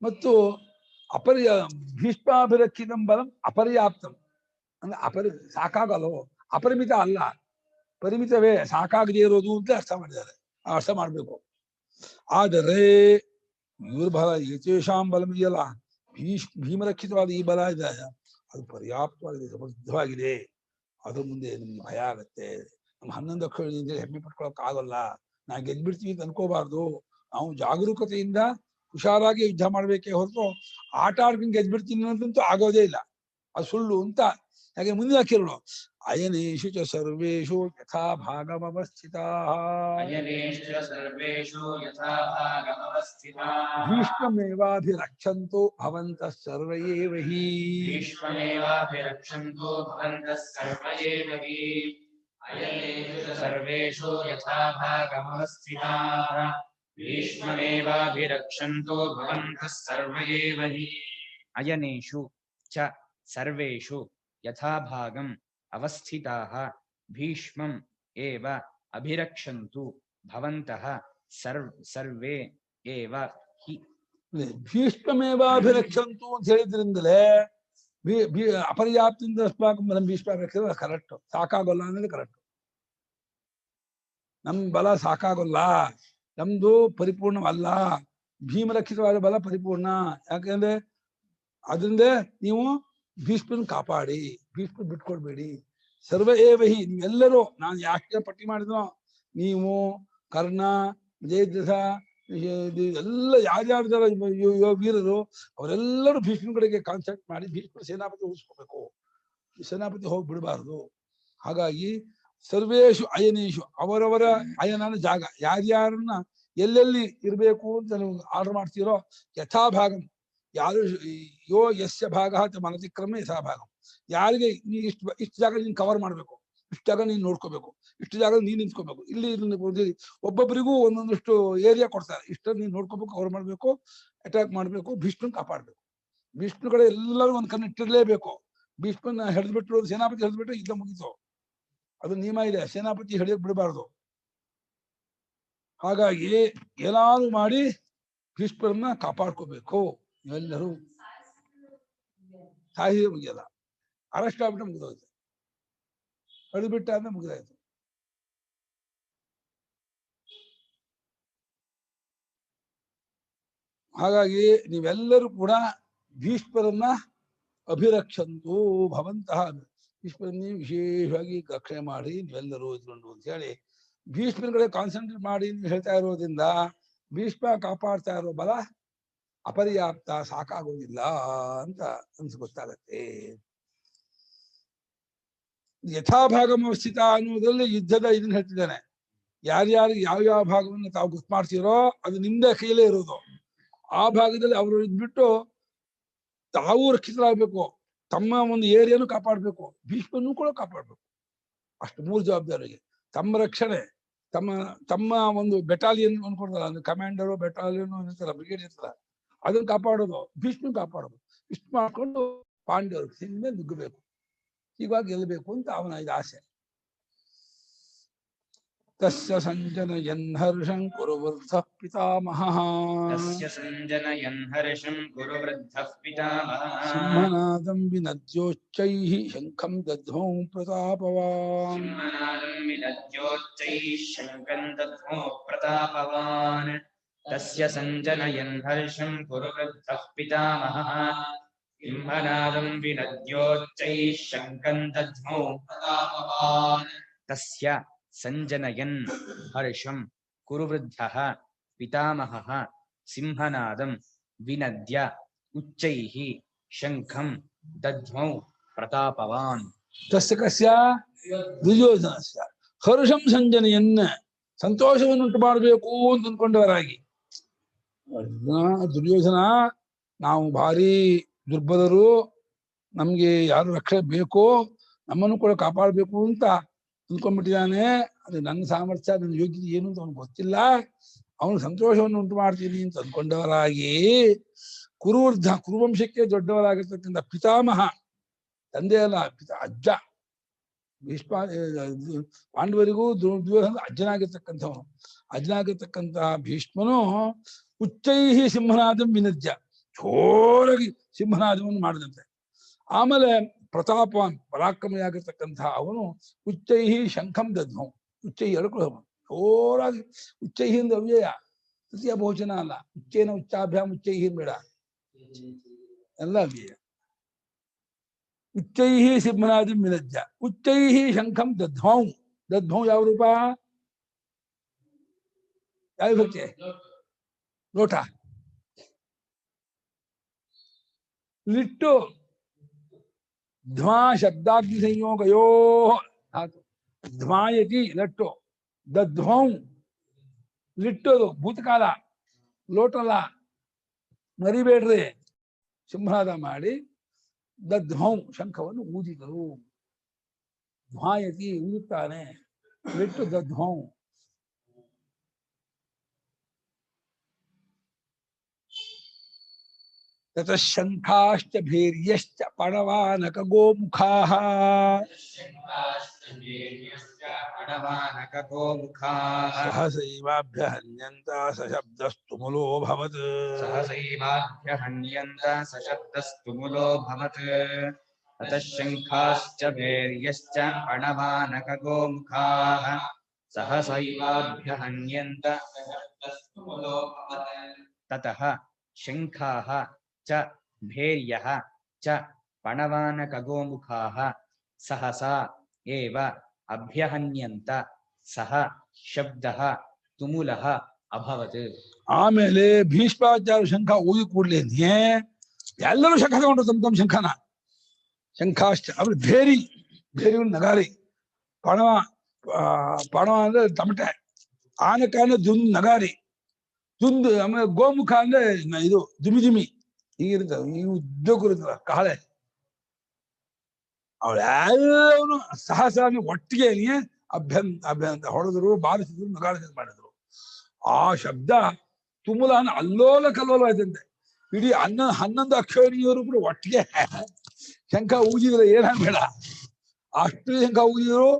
ಮತ್ತು ಭೀಷ್ಮಾಭಿರಕ್ಷಿತಂ ಬಲಂ ಅಪರ್ಯಾಪ್ತಂ ಅಂದ್ರೆ ಸಾಕಾಗಲ್ಲೋ, ಅಪರಿಮಿತ ಅಲ್ಲ, ಪರಿಮಿತವೇ, ಸಾಕಾಗದೇ ಇರೋದು ಅಂತ ಅರ್ಥ ಮಾಡಿದ್ದಾರೆ. ಅರ್ಥ ಮಾಡ್ಬೇಕು. ಆದರೆ ಇವ್ರ ಬಲ ಯಥೇಶಾಂ ಬಲಂ ಇದೆಯಲ್ಲ, ಭೀಮರಕ್ಷಿತವಾದ ಈ ಬಲ ಇದೆ, ಅದು ಪರ್ಯಾಪ್ತವಾಗಿದೆ, ಸಮೃದ್ಧವಾಗಿದೆ. ಅದ್ರ ಮುಂದೆ ನಿಮ್ಗೆ ಭಯ ಆಗತ್ತೆ. ನಮ್ಮ 11 ಅಕ್ಷರದಿಂದ ಹೆಮ್ಮೆ ಪಟ್ಕೊಳಕ್ ಆಗಲ್ಲ. ನಾ ಗೆದ್ಬಿಡ್ತೀವಿ ಅಂತ ಅನ್ಕೋಬಾರ್ದು. ನಾವು ಜಾಗರೂಕತೆಯಿಂದ ಹುಷಾರಾಗಿ ಯುದ್ಧ ಮಾಡ್ಬೇಕೇ ಹೊರತು ಆಟ ಆಡ್ಕೊಂಡು ಗೆದ್ಬಿಡ್ತೀನಿ ಅಂತಂತೂ ಆಗೋದೇ ಇಲ್ಲ. ಅದು ಸುಳ್ಳು ಅಂತ. ಹಾಗೆ ಮುಂದಿನ ಕೇಳೋಣ. ಅಯನೇಶು ಚ ಸರ್ವೇಷು ಯಥಾ ಭಾಗಮವಸ್ಥಿತಾಃ ಭೀಷ್ಮಮೇವಾಭಿರಕ್ಷಂತು ಭವಂತಃ ಸರ್ವ ಏವ ಹಿ. ಸರ್ವೇಷು ಯಥಾ ಭಾಗಮವಸ್ಥಿತಾಃ ಭೀಷ್ಮಮೇವಾಭಿರಕ್ಷಂತು ಭವಂತಃ ಸರ್ವ ಏವ ಹಿ. ಅಯನೇಷು ಚ ಸರ್ವೇಷು ಯಥಾ ಭಾಗಂ ಅವಸ್ಥಿತಾಃ ಭೀಷ್ಮಂ ಏವ ಅಭಿರಕ್ಷಂತು ಭವಂತಃ ಸರ್ವೇ ಏವ ಹಿ. ಭೀಷ್ಮಮೇವಾಭಿರಕ್ಷಂತು ಅಂತ ಹೇಳಿದ್ರಿಂದಲೇ ಅಪರ್ಯಾಪ್ತಿಯಿಂದ ಅಸ್ಮಾಕಂ ಭೀಷ್ಮಾಭಿರಕ್ಷ ಕರೆಕ್ಟ್. ಸಾಕಾಗೋಲ್ಲ ಅನ್ನೋದು ಕರೆಕ್ಟ್. ನಮ್ ಬಲ ಸಾಕಾಗೋಲ್ಲ, ನಮ್ದು ಪರಿಪೂರ್ಣವಲ್ಲ. ಭೀಮರಕ್ಷಿತವಾದ ಬಲ ಪರಿಪೂರ್ಣ. ಯಾಕಂದ್ರೆ ಅದರಿಂದ ನೀವು ಭೀಷ್ಮನ್ ಕಾಪಾಡಿ, ಭೀಷ್ಮ ಬಿಟ್ಕೊಡ್ಬೇಡಿ. ಸರ್ವ ಏವಹಿ, ನೀವೆಲ್ಲರೂ, ನಾನು ಯಾಕೆ ಪಟ್ಟಿ ಮಾಡಿದ್ನೋ, ನೀವು ಕರ್ಣ, ಜಯದ್ರಥ, ಎಲ್ಲ ಯಾರ್ಯಾರ ವೀರರು ಅವರೆಲ್ಲರೂ ಭೀಷ್ಮನ ಕಡೆಗೆ ಕಾನ್ಸಂಟ್ರೇಟ್ ಮಾಡಿ ಭೀಷ್ಮ ಸೇನಾಪತಿ ಉಳಿಸ್ಕೋಬೇಕು. ಸೇನಾಪತಿ ಹೋಗಿ ಬಿಡಬಾರ್ದು. ಹಾಗಾಗಿ ಸರ್ವೇಶು ಅಯನೇಶು, ಅವರವರ ಅಯನ ಜಾಗ, ಯಾರ್ಯಾರನ್ನ ಎಲ್ಲೆಲ್ಲಿ ಇರಬೇಕು ಅಂತ ನೀವು ಆರ್ಡರ್ ಮಾಡ್ತೀರೋ, ಯಥಾಭಾಗಂ, ಯಾರು ಯೋ ಯಸ್ಯ ಭಾಗ ಮನತಿಕ್ರಮ ಯಥಾಭಾಗಂ, ಯಾರಿಗೆ ನೀ ಇಷ್ಟು ಜಾಗ ನೀನು ಕವರ್ ಮಾಡ್ಬೇಕು, ಇಷ್ಟು ಜಾಗ ನೀನು ನೋಡ್ಕೋಬೇಕು, ಇಷ್ಟು ಜಾಗ ನೀನು ನಿಂತ್ಕೋಬೇಕು. ಇಲ್ಲಿ ಒಬ್ಬೊಬ್ಬರಿಗೂ ಒಂದೊಂದಷ್ಟು ಏರಿಯಾ ಕೊಡ್ತಾರೆ. ಇಷ್ಟನ್ನು ನೀನು ನೋಡ್ಕೋಬೇಕು, ಕವರ್ ಮಾಡ್ಬೇಕು, ಅಟ್ಯಾಕ್ ಮಾಡ್ಬೇಕು, ಭೀಷ್ಮನ್ ಕಾಪಾಡ್ಬೇಕು. ಭೀಷ್ಮನ ಕಡೆ ಎಲ್ಲರೂ ಒಂದು ಕಣ್ಣು ಇಟ್ಟಿರ್ಲೇಬೇಕು. ಭೀಷ್ಮನ ಹಿಡಿದ್ಬಿಟ್ರು, ಸೇನಾಪತಿ ಹಿಡಿದ್ಬಿಟ್ರೆ ಯುದ್ಧ ಮುಗಿತು. ಅದು ನಿಯಮ ಇದೆ, ಸೇನಾಪತಿ ಹಿಡಿಯಕ್ ಬಿಡಬಾರ್ದು. ಹಾಗಾಗಿ ಏನಾದ್ರು ಮಾಡಿ ಭೀಷ್ಮರನ್ನ ಕಾಪಾಡ್ಕೋಬೇಕು. ನೀವೆಲ್ಲರೂ ಸಾಹಿ ಮುಗಿಯಲ್ಲ, ಅರೆಸ್ಟ್ ಆಗ್ಬಿಟ್ಟು ಮುಗಿದೋಯ್ತು, ಹಿಡಿದ್ಬಿಟ್ಟ ಅಂದ್ರೆ ಮುಗಿದಾಯ್ತು. ಹಾಗಾಗಿ ನೀವೆಲ್ಲರೂ ಕೂಡ ಭೀಷ್ಮರನ್ನ ಅಭಿರಕ್ಷಂತು ಭವಂತಹ, ಭೀಷ್ಮರನ್ನೇ ವಿಶೇಷವಾಗಿ ರಕ್ಷಣೆ ಮಾಡಿ ನೀವೆಲ್ಲರೂ ಇದ್ಕೊಂಡು ಅಂತ ಹೇಳಿ ಭೀಷ್ಮನ ಕಡೆ ಕಾನ್ಸಂಟ್ರೇಟ್ ಮಾಡಿ ನೀವು ಹೇಳ್ತಾ ಇರೋದ್ರಿಂದ ಭೀಷ್ಮ ಕಾಪಾಡ್ತಾ ಇರೋ ಬಲ ಅಪರ್ಯಾಪ್ತ, ಸಾಕಾಗೋದಿಲ್ಲ ಅಂತ ಗೊತ್ತಾಗತ್ತೆ. ಯಥಾಭಾಗಮವಸ್ಥಿತ ಅನ್ನೋದ್ರಲ್ಲಿ ಯುದ್ಧದ ಇದನ್ನ ಹೇಳ್ತಿದ್ದಾನೆ. ಯಾರ್ಯಾರಿಗೆ ಯಾವ್ಯಾವ ಭಾಗವನ್ನು ತಾವು ಗೊತ್ತು ಮಾಡ್ತೀರೋ ಅದು ನಿಮ್ದೇ ಕೈಲೇ ಇರೋದು. ಆ ಭಾಗದಲ್ಲಿ ಅವರು ಇದ್ಬಿಟ್ಟು ತಾವು ರಕ್ಷಿತರಾಗಬೇಕು, ತಮ್ಮ ಒಂದು ಏರಿಯಾನು ಕಾಪಾಡ್ಬೇಕು, ಭೀಷ್ಮನ್ನು ಕೂಡ ಕಾಪಾಡ್ಬೇಕು. ಅಷ್ಟು 3 ಜವಾಬ್ದಾರಿಗೆ. ತಮ್ಮ ರಕ್ಷಣೆ, ತಮ್ಮ ಒಂದು ಬೆಟಾಲಿಯನ್ ಅನ್ಕೊಡ್ತಾರ, ಅಂದ್ರೆ ಕಮಾಂಡರು, ಬೆಟಾಲಿಯನ್ ಇರ್ತಾರ, ಬ್ರಿಗೇಡ್ ಇರ್ತಾರ, ಅದನ್ನ ಕಾಪಾಡೋದು, ಭೀಷ್ಮನ್ ಕಾಪಾಡೋದು. ಇಷ್ಟು ಮಾಡ್ಕೊಂಡು ಪಾಂಡ್ಯವರು ಹಿಂದೆ ನುಗ್ಗಬೇಕು, ಹೀಗಾಗಿ ಗೆಲ್ಲಬೇಕು ಅಂತ ಅವನ ಇದು ಆಸೆ. ತಸ್ಯ ಸಂಜನಯನ್ ಹರ್ಷಂ ಕುರು ವೃದ್ಧಃ ಪಿತಾಮಹಃ. ತಸ್ಯ ಸಂಜನಯನ್ ಹರ್ಷಂ ಕುರು ವೃದ್ಧಃ ಪಿತಾಮಹಃ. ಸಿಂಹನಾದಂ ವಿನದ್ಯೋಚ್ಚೈಃ ಶಂಖಂ ದಧ್ಮೌ ಪ್ರತಾಪವಾನ್. ಸಿಂಹನಾದಂ ವಿನದ್ಯೋಚ್ಚೈಃ ಶಂಖಂ ದಧ್ಮೌ ಪ್ರತಾಪವಾನ್. ತಸ್ಯ ಸಂಜನಯನ್ ಹರ್ಷಂ ಕುರು ವೃದ್ಧಃ ಪಿತಾಮಹಃ. ಸಿಂಹನಾದಂ ವಿನದ್ಯೋಚ್ಚೈಃ ಶಂಖಂ ದಧ್ಮೌ ಪ್ರತಾಪವಾನ್. ತಸ್ಯ ಸಂಜನಯನ್ ಹರ್ಷಂ ಕುರು ವೃದ್ಧಃ ಪಿತಾಮಹಃ. ಸಿಂಹನಾದಂ ವಿನದ್ಯ ಉಚ್ಚೈಃ ಶಂಖಂ ದಧ್ಮೌ ಪ್ರತಾಪವಾನ್. ತಸ್ಯ ಕಸ್ಯ ದುರ್ಯೋಧನಸ್ಯ ಹರ್ಷಂ ಸಂಜನೆಯನ್ನ, ಸಂತೋಷವನ್ನುಂಟು ಮಾಡಬೇಕು ಅಂತ ಅಂದ್ಕೊಂಡವರಾಗಿ. ದುರ್ಯೋಧನ, ನಾವು ಭಾರಿ ದುರ್ಬಲರು, ನಮ್ಗೆ ಯಾರು ರಕ್ಷಣೆ ಬೇಕು, ನಮ್ಮನ್ನು ಕೂಡ ಕಾಪಾಡಬೇಕು ಅಂತ ಅಂದ್ಕೊಂಡ್ಬಿಟ್ಟಿದ್ದಾನೆ. ಅದು ನನ್ನ ಸಾಮರ್ಥ್ಯ, ನನ್ನ ಯೋಗ್ಯತೆ ಏನು ಅಂತ ಅವ್ನಿಗೆ ಗೊತ್ತಿಲ್ಲ. ಅವನು ಸಂತೋಷವನ್ನು ಉಂಟು ಮಾಡ್ತೀನಿ ಅಂತ ಅಂದ್ಕೊಂಡವರಾಗಿ ಕುರುವೃದ್ಧ ಕುರುವಂಶಕ್ಕೆ ದೊಡ್ಡವರಾಗಿರ್ತಕ್ಕಂಥ ಪಿತಾಮಹ, ತಂದೆ ಅಲ್ಲ ಅಜ್ಜ, ಭೀಷ್ಮ ಪಾಂಡವರಿಗೂ ದುರ್ಯೋಧನ ಅಜ್ಜನಾಗಿರ್ತಕ್ಕಂಥವನು. ಅಜ್ಜನಾಗಿರ್ತಕ್ಕಂತಹ ಭೀಷ್ಮನು ಉಚ್ಚೈಹಿ ಸಿಂಹನಾದಂ ವಿನದ್ಯ, ಜೋರಾಗಿ ಸಿಂಹನಾದವನ್ನು ಮಾಡಿದಂತೆ. ಆಮೇಲೆ ಪ್ರತಾಪವಾನ್ ಪರಾಕ್ರಮಿಯಾಗಿರ್ತಕ್ಕಂತಹ ಅವನು ಉಚ್ಚೈಹಿ ಶಂಖಂ ದದ್ಮಂ, ಉಚ್ಚೈಹಿ ಎಳ್ಕೊಳ್ಳೋನು ಜೋರಾಗಿ. ಉಚ್ಚೈಹಿ ಅಂದ್ರೆ ಅವ್ಯಯ, ತೃತೀಯ ಬಹುವಚನ ಅಲ್ಲ. ಉಚ್ಚೇನ ಉಚ್ಚಾಭ್ಯಾಮ್ ಉಚ್ಚೈಹಿ ಬೇಡ, ಎಲ್ಲ ಅವ್ಯಯ. ಉಚ್ಚೈಹಿ ಸಿಂಹನಾದಂ ವಿನದ್ಯ ಉಚ್ಚೈಹಿ ಶಂಖಂ ದದ್ಮಂ. ದದ್ಮಂ ಯಾವ ರೂಪ? ಯಾವ ವಿಭಕ್ತಿ? ಲೋಟ. ಲಿಟ್ಟು ಧ್ವಾ ಶಬ್ದಾಗ್ನಿ ಸಂಯೋಗಯೋ ಧ್ವಾಯತಿ ಲಟ್ಟು. ದದ್ಮಂ ಲಿಟ್ಟೋದು ಭೂತಕಾಲ, ಲೋಟಲ್ಲ, ಮರಿಬೇಡ್ರಿ. ಸಿಂಹನಾದ ಮಾಡಿ ದದ್ಮಂ ಶಂಖವನ್ನು ಊದಿದರು. ಧ್ವಾಯತಿ ಊದುತ್ತಾನೆ, ಲಿಟ್ಟು ದದ್ಮಂ. ತತಃ ಶಂಖಾಶ್ಚ ಭೇರ್ಯಶ್ಚ ಪಣವಾನಕ ಗೋಮುಖಾಃ ಸಹಸೈವಾಭ್ಯಹನ್ಯಂತ ಸಶಬ್ದಸ್ತುಮುಲೋऽಭವತ್. सहसैवाभ्यहन्यन्त सशब्दस्तुमुलोऽभवत्. अतः शङ्खाश्च भैर्यश्च पणवानकगोमुखाः सहसैवाभ्यहन्यन्त सशब्दस्तुमुलोऽभवत्. ततः शङ्खाः च भैर्यः च पणवानकगोमुखाः सहसा एव अभ्यहन्यन्त सह शब्दः तुमुलः अभवत्. ಆಮೇಲೆ ಭೀಷ್ಮಾಚಾರ್ಯ ಶಂಖ ಊದಿ ಕೂಡ್ಲೇನೆ ಎಲ್ಲರೂ ಶಂಖ ತಗೊಂಡ್ರು ತಮ್ಮ ತಮ್ಮ ಶಂಖನ. ಶಂಖಾಶ್ಚ ಅವ್ರು ಭೇರಿ, ಭೇರಿ ನಗಾರಿ. ಪಣವ ಪಣವ ಅಂದ್ರೆ ತಮಟೆ, ಆನಕ ಅಂದ್ರೆ ದುಂದ್ ನಗಾರಿ, ದುಂದು. ಆಮೇಲೆ ಗೋಮುಖ ಅಂದ್ರೆ ಇದು ದುಮಿ ದುಮಿ ಹೀಗಿರ್ತದೆ, ಈ ಉದ್ಯೋಗ ಇರ್ತದ ಕಹಳೆ. ಅವಳೆಲ್ಲವನು ಸಹಸಾಗಿ ಒಟ್ಟಿಗೆ ಅಭ್ಯಂತ ಹೊಡೆದ್ರು, ಬಾರಿಸಿದ್ರು, ನಗಾರಿಸಿದ್ರು ಮಾಡಿದ್ರು. ಆ ಶಬ್ದ ತುಮುಲ ಅಲ್ಲೋಲ ಕಲ್ಲೋಲ ಆಯ್ತಂತೆ. ಇಡೀ 11 ಅಕ್ಷೋಣಿಯವರು ಕೂಡ ಒಟ್ಟಿಗೆ ಶಂಖ ಊದಿದ್ರೆ ಏನಾಗ ಬೇಡ, ಅಷ್ಟು ಶಂಖ ಊದಿದ್ರು,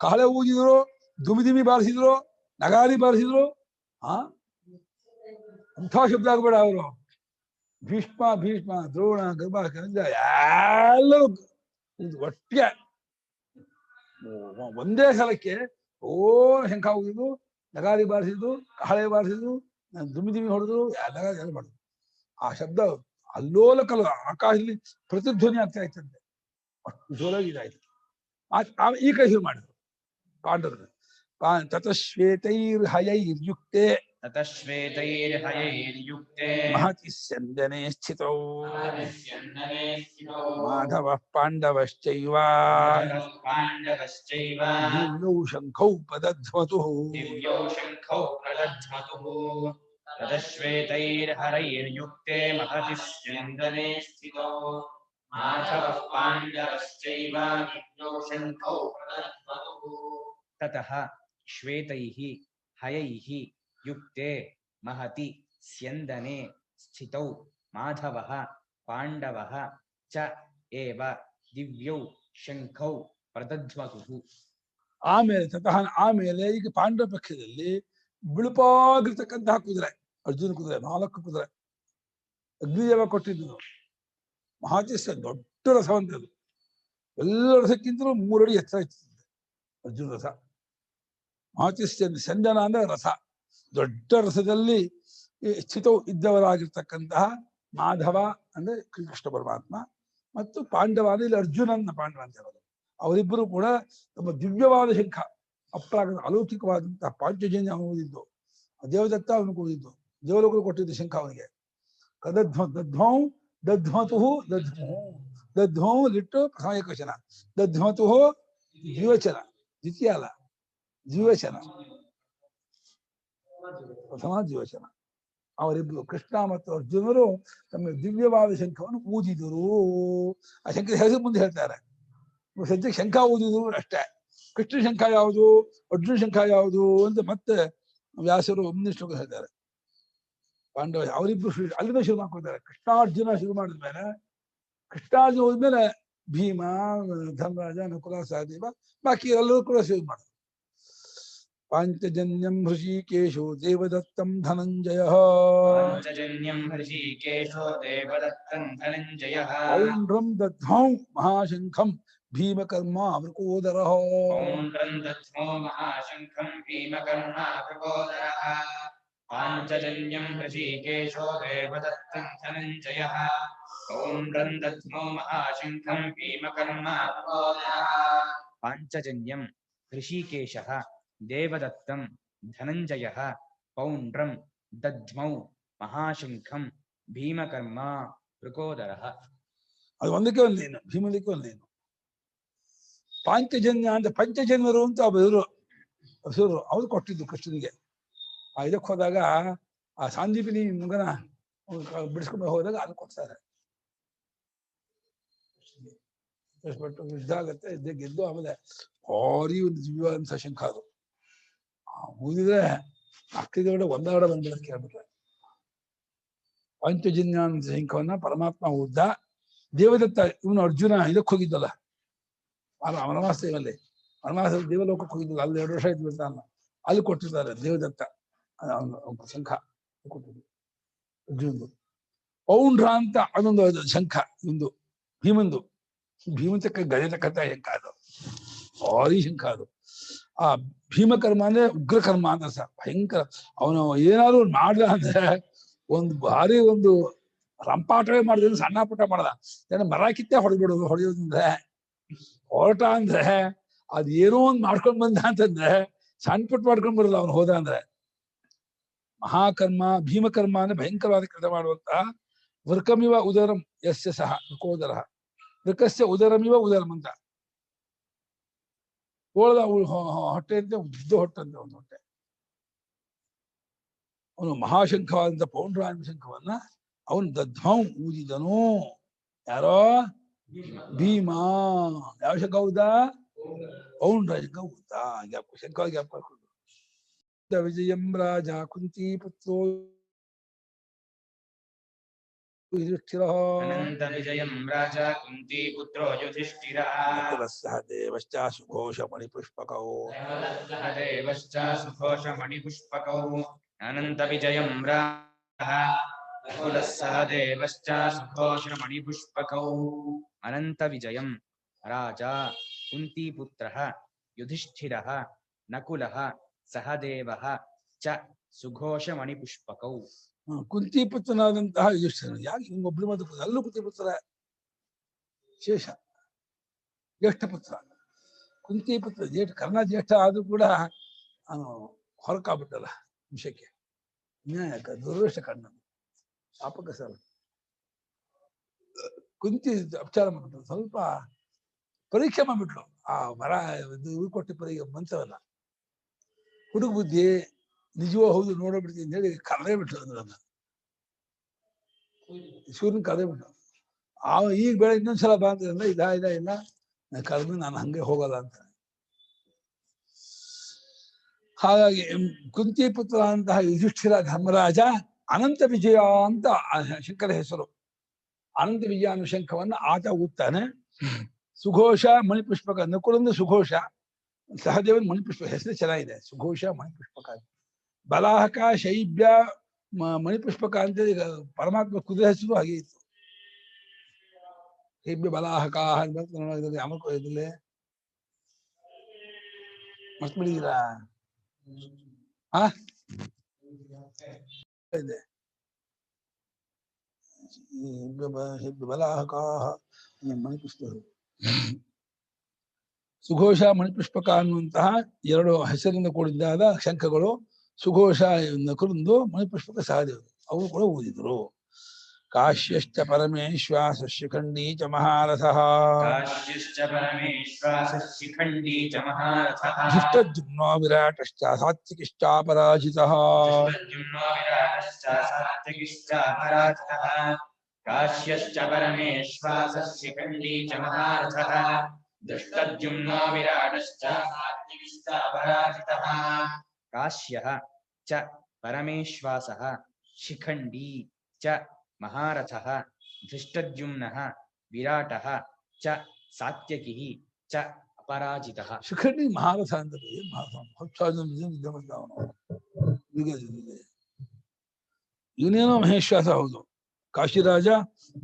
ಕಹಳೆ ಊದಿದ್ರು, ದುಮಿ ದುಮಿ ಬಾರಿಸಿದ್ರು, ನಗಾರಿ ಬಾರಿಸಿದ್ರು. ಅಂಥ ಶಬ್ದ ಆಗ್ಬೇಡ. ಅವರು ಭೀಷ್ಮ ದ್ರೋಣ ಗರ್ಭ ಎಲ್ಲರೂ ಒಟ್ಟಿಗೆ ಒಂದೇ ಸಲಕ್ಕೆ ಶಂಖ ಊದಿದ್ರು, ನಗಾರಿ ಬಾರಿಸಿದ್ರು, ಕಹಳೆ ಬಾರಿಸಿದ್ರು, ದುಮಿ ದುಮಿ ಹೊಡೆದ್ರು, ಎಲ್ಲ ಮಾಡಿದ್ರು. ಆ ಶಬ್ದ ಅಲ್ಲೋಲ ಕಲ್ಲ ಆಕಾಶದಲ್ಲಿ ಪ್ರತಿಧ್ವನಿ ಆಗ್ತಾ ಇತ್ತಂತೆ, ಅಷ್ಟು ಜೋರಾಗಿ ಇದಾಯ್ತು. ಈ ಕೈ ಶುರು ಮಾಡಿದ್ರು ಪಾಂಡವರು. ತತಶ್ವೇತೈರ್ಹಯೈರ್ಯುಕ್ತೆ ಮಹತಿ ಸ್ಯಂದನೆ ಸ್ಥಿತೌ ಮಾಧವಃ ಪಾಂಡವಶ್ಚೈವ ದಿವ್ಯೌ ಶಂಖೌ ಪ್ರದಧ್ಮತುಃ. ततश्वेतैर्हरैर्युक्ते महति स्यन्दने स्थितो माधवः पाण्डवश्चैव दिव्यौ शङ्खौ प्रदध्मतुः. ततः श्वेतैः हयैः युक्ते महति स्यन्दने स्थितौ माधवः पाण्डवः च एव दिव्यौ शङ्खौ प्रदध्मतुः. ಆಮೇಲೆ ತತಃ ಆಮೇಲೆ ಈಗ ಪಾಂಡವ ಪಕ್ಷದಲ್ಲಿ ಬಿಳುಪಾಗಿರ್ತಕ್ಕಂತಹ ಕುದುರೆ, ಅರ್ಜುನ ಕುದುರೆ, 4 ಕುದುರೆ ಅಗ್ನಿದೇವ ಕೊಟ್ಟಿದ್ದು. ಮಹಾತಿಸ್ಸ ದೊಡ್ಡ ರಸವಂತದ್ದು, ಎಲ್ಲ ರಸಕ್ಕಿಂತಲೂ 3 ಅಡಿ ಎತ್ತರ ಇರ್ತದೆ ಅರ್ಜುನ ರಸ. ಮಹಾತಿಸ್ಸ ಸಂಜನ ಅಂದ್ರೆ ರಸ, ದೊಡ್ಡ ರಸದಲ್ಲಿ ಸ್ಥಿತವು ಇದ್ದವರಾಗಿರ್ತಕ್ಕಂತಹ ಮಾಧವ ಅಂದ್ರೆ ಕೃಷ್ಣ ಪರಮಾತ್ಮ ಮತ್ತು ಪಾಂಡವ ಅಂದ್ರೆ ಇಲ್ಲಿ ಅರ್ಜುನನ್ನ ಪಾಂಡವ ಅಂತ ಹೇಳೋದು. ಅವರಿಬ್ಬರು ಕೂಡ ತಮ್ಮ ದಿವ್ಯವಾದ ಶಂಖ, ಅಪ್ರಾಕೃತ ಅಲೌಕಿಕವಾದಂತಹ ಪಾಂಚಜನ್ಯ ಓದಿದ್ದು, ದೇವದತ್ತ ಅವನು ಓದಿದ್ದು, ದೇವಲೋಕರು ಕೊಟ್ಟಿದ್ದು ಶಂಖ ಅವನಿಗೆ. ದಧ್ಮೌ ದಧ್ಮತುಃ ದಧ್ಮೌ ಲಿಟ್ಟು ಪ್ರಥಮ ಏಕವಚನ, ದಧ್ಮತುಃ ದ್ವಿವಚನ, ದ್ವಿತೀಯ ಅಲ್ಲ ದ್ವಿವಚನ, ಪ್ರಥಮ ದ್ವಿವಚನ. ಅವರಿಬ್ಬರು ಕೃಷ್ಣ ಮತ್ತು ಅರ್ಜುನರು ತಮ್ಮ ದಿವ್ಯವಾದ ಶಂಖವನ್ನು ಊದಿದರು. ಆ ಶಂಖದ ಹೆಸರು ಮುಂದೆ ಹೇಳ್ತಾರೆ. ಸದ್ಯಕ್ಕೆ ಶಂಖ ಊದಿದ್ರು ಅಷ್ಟೇ. ಕೃಷ್ಣ ಶಂಖ ಯಾವುದು, ಅರ್ಜುನ ಶಂಖ ಯಾವುದು ಅಂತ ಮತ್ತೆ ವ್ಯಾಸರು ಒಂದನೇ ಶ್ಲೋಕ ಹೇಳ್ತಾರೆ. ಪಾಂಡವ ಅವರಿಬ್ರು ಅಲ್ಲಿಂದ ಶುರು ಮಾಡ್ಕೊಳ್ತಾರೆ. ಕೃಷ್ಣಾರ್ಜುನ ಶುರು ಮಾಡಿದ್ಮೇಲೆ, ಕೃಷ್ಣಾರ್ಜುನ ಹೋದ್ಮೇಲೆ ಭೀಮ, ಧರ್ಮರಾಜ, ನಕುಲ, ಸಹದೇವ, ಬಾಕಿ ಎಲ್ಲರೂ ಕೂಡ ಶುರು ಮಾಡಿದ್ರು. ಪಾಂಚಜನ್ಯಂ ಹೃಷಿಕೇಶೋ ದೇವದತ್ತಂ ಧನಂಜಯ ಪಾಂಚಜನ್ಯಂ ಹೃಷಿಕೇಶೋ ದೇವದತ್ತಂ ಧನಂಜಯಃ ಪೌಂಡ್ರಂ ದದ್ಧೌ ಮಹಾಶಂಖಂ ಭೀಮಕರ್ಮ ವೃಕೋದರಃ ಪೌಂಡ್ರಂ ದದ್ಧೋ ಮಹಾಶಂಖಂ ಭೀಮಕರ್ಮ ವೃಕೋದರಃ ಪಾಂಚಜನ್ಯಂ ಹೃಷಿಕೇಶೋ ದೇವದತ್ತಂ ಧನಂಜಯಃ ಪೌಂಡ್ರಂ ದದ್ಧೋ ಮಹಾಶಂಖಂ ಭೀಮಕರ್ಮ ವೃಕೋದರಃ ಪಾಂಚಜನ್ಯಂ ಹೃಷಿಕೇಶಃ ದೇವದತ್ತಂ ಧನಂಜಯಃ ಪೌಂಡ್ರಂ ದದ್ಮೌ ಮಹಾಶಂಖಂ ಭೀಮಕರ್ಮ ವೃಕೋದರಃ. ಅದು ಒಂದಕ್ಕೆ ಒಂದೇನು, ಭೀಮದಕ್ಕೆ ಒಂದೇನು. ಪಾಂಚಜನ್ಯ ಅಂತ ಪಂಚಜನ್ಯರು ಅಂತ ಅವರು ಹೆಸರು ಅವ್ರು ಕೊಟ್ಟಿದ್ದು ಕೃಷ್ಣನಿಗೆ. ಆ ಇದಕ್ಕೆ ಹೋದಾಗ ಆ ಸಾಂದೀಪಿನಿ ಮಗನ ಬಿಡಿಸ್ಕೊಂಡು ಹೋದಾಗ ಅದು ಕೊಡ್ತಾರೆ. ಬಿಟ್ಟು ಯುದ್ಧ ಆಗತ್ತೆ, ಯುದ್ಧ ಗೆದ್ದು ಆಮೇಲೆ ಭಾರಿ ಒಂದು ದಿವ್ಯವಾದಂಥ ಶಂಖ ಅದು. ಊದಿದ್ರೆ ಅಷ್ಟಿದೊಡೆ ಒಂದಾಡ ಬಂದಿರೋದು ಕೇಳ್ಬಿಟ್ರೆ. ಪಂಚಜನ್ಯ ಅಂತ ಶಂಖವನ್ನ ಪರಮಾತ್ಮ ಉದ್ದ. ದೇವದತ್ತ ಇವನು ಅರ್ಜುನ ಇದಕ್ಕೆ ಹೋಗಿದ್ದಲ್ಲ ವನವಾಸದಲ್ಲಿ, ವನವಾಸ ದೇವಲೋಕಕ್ಕೆ ಹೋಗಿದ್ದಲ್ಲ, ಅಲ್ಲಿ 2 ವರ್ಷ ಇದ್ಬಿಡ್ತಾನ, ಅಲ್ಲಿ ಕೊಟ್ಟಿದ್ದಾರೆ ದೇವದತ್ತ ಶಂಖ ಕೊಟ್ಟಿದ್ದು ಅರ್ಜುನದು. ಪೌಂಡ್ರ ಅಂತ ಅದೊಂದು ಶಂಖ, ಒಂದು ಭೀಮಂದು, ಭೀಮಂತಕ್ಕ ಗಜ ತಕ್ಕಂತ ಶಂಖ ಅದು, ಭಾರಿ ಶಂಖ ಅದು. ಆ ಭೀಮಕರ್ಮ ಅಂದ್ರೆ ಉಗ್ರಕರ್ಮ ಅಂತ ಸಹ ಭಯಂಕರ. ಅವನು ಏನಾದ್ರು ಮಾಡ್ದ ಅಂದ್ರೆ ಒಂದು ಭಾರಿ ಒಂದು ರಂಪಾಟವೇ ಮಾಡಿದ್ರೆ, ಸಣ್ಣ ಪುಟ್ಟ ಮಾಡ್ದ, ಮರ ಕಿತ್ತೆ ಹೊಡೆದ್ಬಿಡೋದು. ಹೊಡೆಯೋದಂದ್ರೆ ಹೊರಟ ಅಂದ್ರೆ ಅದೇನೋ ಒಂದು ಮಾಡ್ಕೊಂಡ್ ಬಂದ ಅಂತಂದ್ರೆ ಸಣ್ಣ ಪುಟ್ಟ ಮಾಡ್ಕೊಂಡ್ ಬರಲ್ಲ ಅವನು ಹೋದ ಅಂದ್ರೆ. ಮಹಾಕರ್ಮ ಭೀಮಕರ್ಮ ಅಂದ್ರೆ ಭಯಂಕರವಾದ ಕೃತ ಮಾಡುವಂತ. ವೃಕಮಿವ ಉದರಂ ಯಸ್ಯ ಸಹ ವೃಕೋದರ, ವೃಕಸ್ಯ ಉದರಮಿವ ಉದರಂ ಅಂತ. ಓಳದ ಹೊಟ್ಟೆ ಅಂತ ಉದ್ದ ಹೊಟ್ಟಂತೆ ಒಂದು ಹೊಟ್ಟೆ. ಅವನು ಮಹಾಶಂಖವಾದಂತ ಪೌಂಡ್ರಾಯನ ಶಂಖವನ್ನ ಅವನು ದದ್ಮೌ ಊದಿದನು. ಯಾರೋ ಭೀಮ. ಯಾವ ಶಂಖ ಊದ? ಪೌಂಡ್ರ ಶಂಖ ಊದ. ಶಂಖ ಗ್ಯಾಪ್ ಹಾಕೊಂಡು ವಿಜಯಂ ರಾಜ ಕುಂತಿ ಪುತ್ರೋ ಯುಧಿಷ್ಠಿರಃ ಅನಂತ ವಿಜಯಂ ರಾಜ ಕುಂತಿ ಪುತ್ರೋ ಯುಧಿಷ್ಠಿರಃ ನಕುಲಸ್ಸಹ ದೇವಶ್ಚ ಸುಘೋಷ ಮಣಿಪುಷ್ಪಕೌ ದೇವಶ್ಚ ಸುಘೋಷ ಮಣಿಪುಷ್ಪಕೌ ಅನಂತ ವಿಜಯಂ ರಾಜ ನಕುಲಸ್ಸಹ ದೇವಶ್ಚ ಸುಘೋಷ ಮಣಿಪುಷ್ಪಕೌ ಅನಂತ ವಿಜಯಂ ರಾಜ ಕುಂತಿ ಪುತ್ರಃ ಯುಧಿಷ್ಠಿರಃ ನಕುಲಃ ಸಹದೇವಃ ಚ ಸುಘೋಷ ಮಣಿಪುಷ್ಪಕೌ. ಕುಂತಿ ಪುತ್ರನಾದಂತಹ ಯುಧಿಷ್ಠಿರನು. ಯಾಕೆ ಹಿಂಗೊಬ್ಳು ಮಾತ್ರ ಪುತ್ರ? ಅಲ್ಲೂ ಕುಂತಿ ಪುತ್ರ ಶೇಷ ಜ್ಯೇಷ್ಠ ಪುತ್ರ. ಕುಂತಿ ಪುತ್ರ ಜ್ಯೇಷ್ಠ, ಕರ್ಣ ಜ್ಯೇಷ್ಠ ಆದ್ರೂ ಕೂಡ ಅವನು ಹೊರಕಾಗ್ಬಿಟ್ಟಲ್ಲ ವಿಷಯಕ್ಕೆ. ನ್ಯಾಯಕ ದುರ್ವೇಶ ಕರ್ಣ ಶಾಪಕ ಸರ್. ಕುಂತಿ ಅಪಚಾರ ಮಾಡ್ಬಿಟ್ರು, ಸ್ವಲ್ಪ ಪರೀಕ್ಷೆ ಮಾಡ್ಬಿಟ್ಲು. ಆ ಮರ ಇದು ಕೊಟ್ಟಿ ಪರೀಕ್ಷೆ ಮಂತ್ರವಲ್ಲ, ಹುಡುಗ ಬುದ್ಧಿ ನಿಜವೋ ಹೌದು ನೋಡೋಬಿಡ್ತೀನಿ ಅಂತ ಹೇಳಿ ಕರೆದೇ ಬಿಟ್ಲು ಅದನ್ನ. ಸೂರ್ಯನ ಕರೆದೇ ಬಿಟ್ಲು. ಈಗ ಬೆಳೆ ಇನ್ನೊಂದ್ಸಲ ಬಂದ್ರೆ ಇಲ್ಲ ಕರೆದು ನಾನು ಹಂಗೆ ಹೋಗಲ್ಲ ಅಂತ. ಹಾಗಾಗಿ ಕುಂತಿ ಪುತ್ರ ಅಂತಹ ಯುಧಿಷ್ಠಿರ ಧರ್ಮರಾಜ ಅನಂತ ವಿಜಯ ಅಂತ ಶಂಕರ ಹೆಸರು. ಅನಂತ ವಿಜಯ ಅನ್ನೋ ಶಂಖವನ್ನ ಆತ ಊದ್ತಾನೆ. ಸುಘೋಷ ಮಣಿಪುಷ್ಪಕ. ನಕುಲಂದು ಸುಘೋಷ, ಸಹದೇವನ್ ಮಣಿಪುಷ್ಪಕ. ಹೆಸರು ಚೆನ್ನಾಗಿದೆ, ಸುಘೋಷ ಮಣಿಪುಷ್ಪಕ. ಬಲಾಹಕ ಶೈಬ್ಯ ಮಣಿಪುಷ್ಪಕ ಅಂತ ಈಗ ಪರಮಾತ್ಮ ಕುದುರೆ ಹೆಸರು ಹಾಗೆ ಇತ್ತು. ಶೈಬ್ಯ ಬಲಾಹಕ ಅಮಕ ಇದ್ರಲ್ಲಿ ಮರ್ತ್ ಬಿಡಿದೀರಾ? ಇದೆ ಬಲಾಹಕ ಮಣಿಪುಷ್ಪಕ. ಸುಘೋಷ ಮಣಿಪುಷ್ಪಕ ಅನ್ನುವಂತಹ 2 ಹೆಸರಿಂದ ಕೂಡಿದ್ದಾದ ಶಂಖಗಳು. ಸುಘೋಷ ನಕುಲಂದು, ಮಣಿಪುಷ್ಪಕ ಸಹದೇವರು, ಅವು ಕೂಡ ಊದಿದ್ರು. ಕಾಶ್ಯಶ್ಚ ಪರಮೇಶ್ವಾಸ ಶಿಖಂಡಿ ಚ ಮಹಾರಥಃ ಕಾಶ್ಯಶ್ಚ ಪರಮೇಶ್ವಾಸ ಶಿಖಂಡಿ ಚ ಮಹಾರಥಃ ಧೃಷ್ಟದ್ಯುಮ್ನೋ ವಿರಾಟಶ್ಚ ಸಾತ್ವಿಕಿಶ್ಚಾಪರಾಜಿತಃ ಧೃಷ್ಟದ್ಯುಮ್ನೋ ವಿರಾಟಶ್ಚ ಸಾತ್ವಿಕಿಶ್ಚಾಪರಾಜಿತಃ ಕಾಶ್ಯಶ್ಚ ಪರಮೇಶ್ವಾಸ ಶಿಖಂಡಿ ಚ ಮಹಾರಥಃ ಧೃಷ್ಟದ್ಯುಮ್ನೋ ವಿರಾಟಶ್ಚ ಸಾತ್ವಿಕಿಶ್ಚಾಪರಾಜಿತಃ ಕಾಶ್ಯಃ ಚ च परमेश्वासः शिखण्डी च महारथः धृष्टद्युम्नः विराटः च सात्यकिः च अपराजितः ಶಿಖಂಡಿ ಮಹಾರಥ ಅಂದ್ರೆ ಇವನೇನೋ ಮಹೇಶ್ವಾಸ ಹೌದು. ಕಾಶಿರಾಜ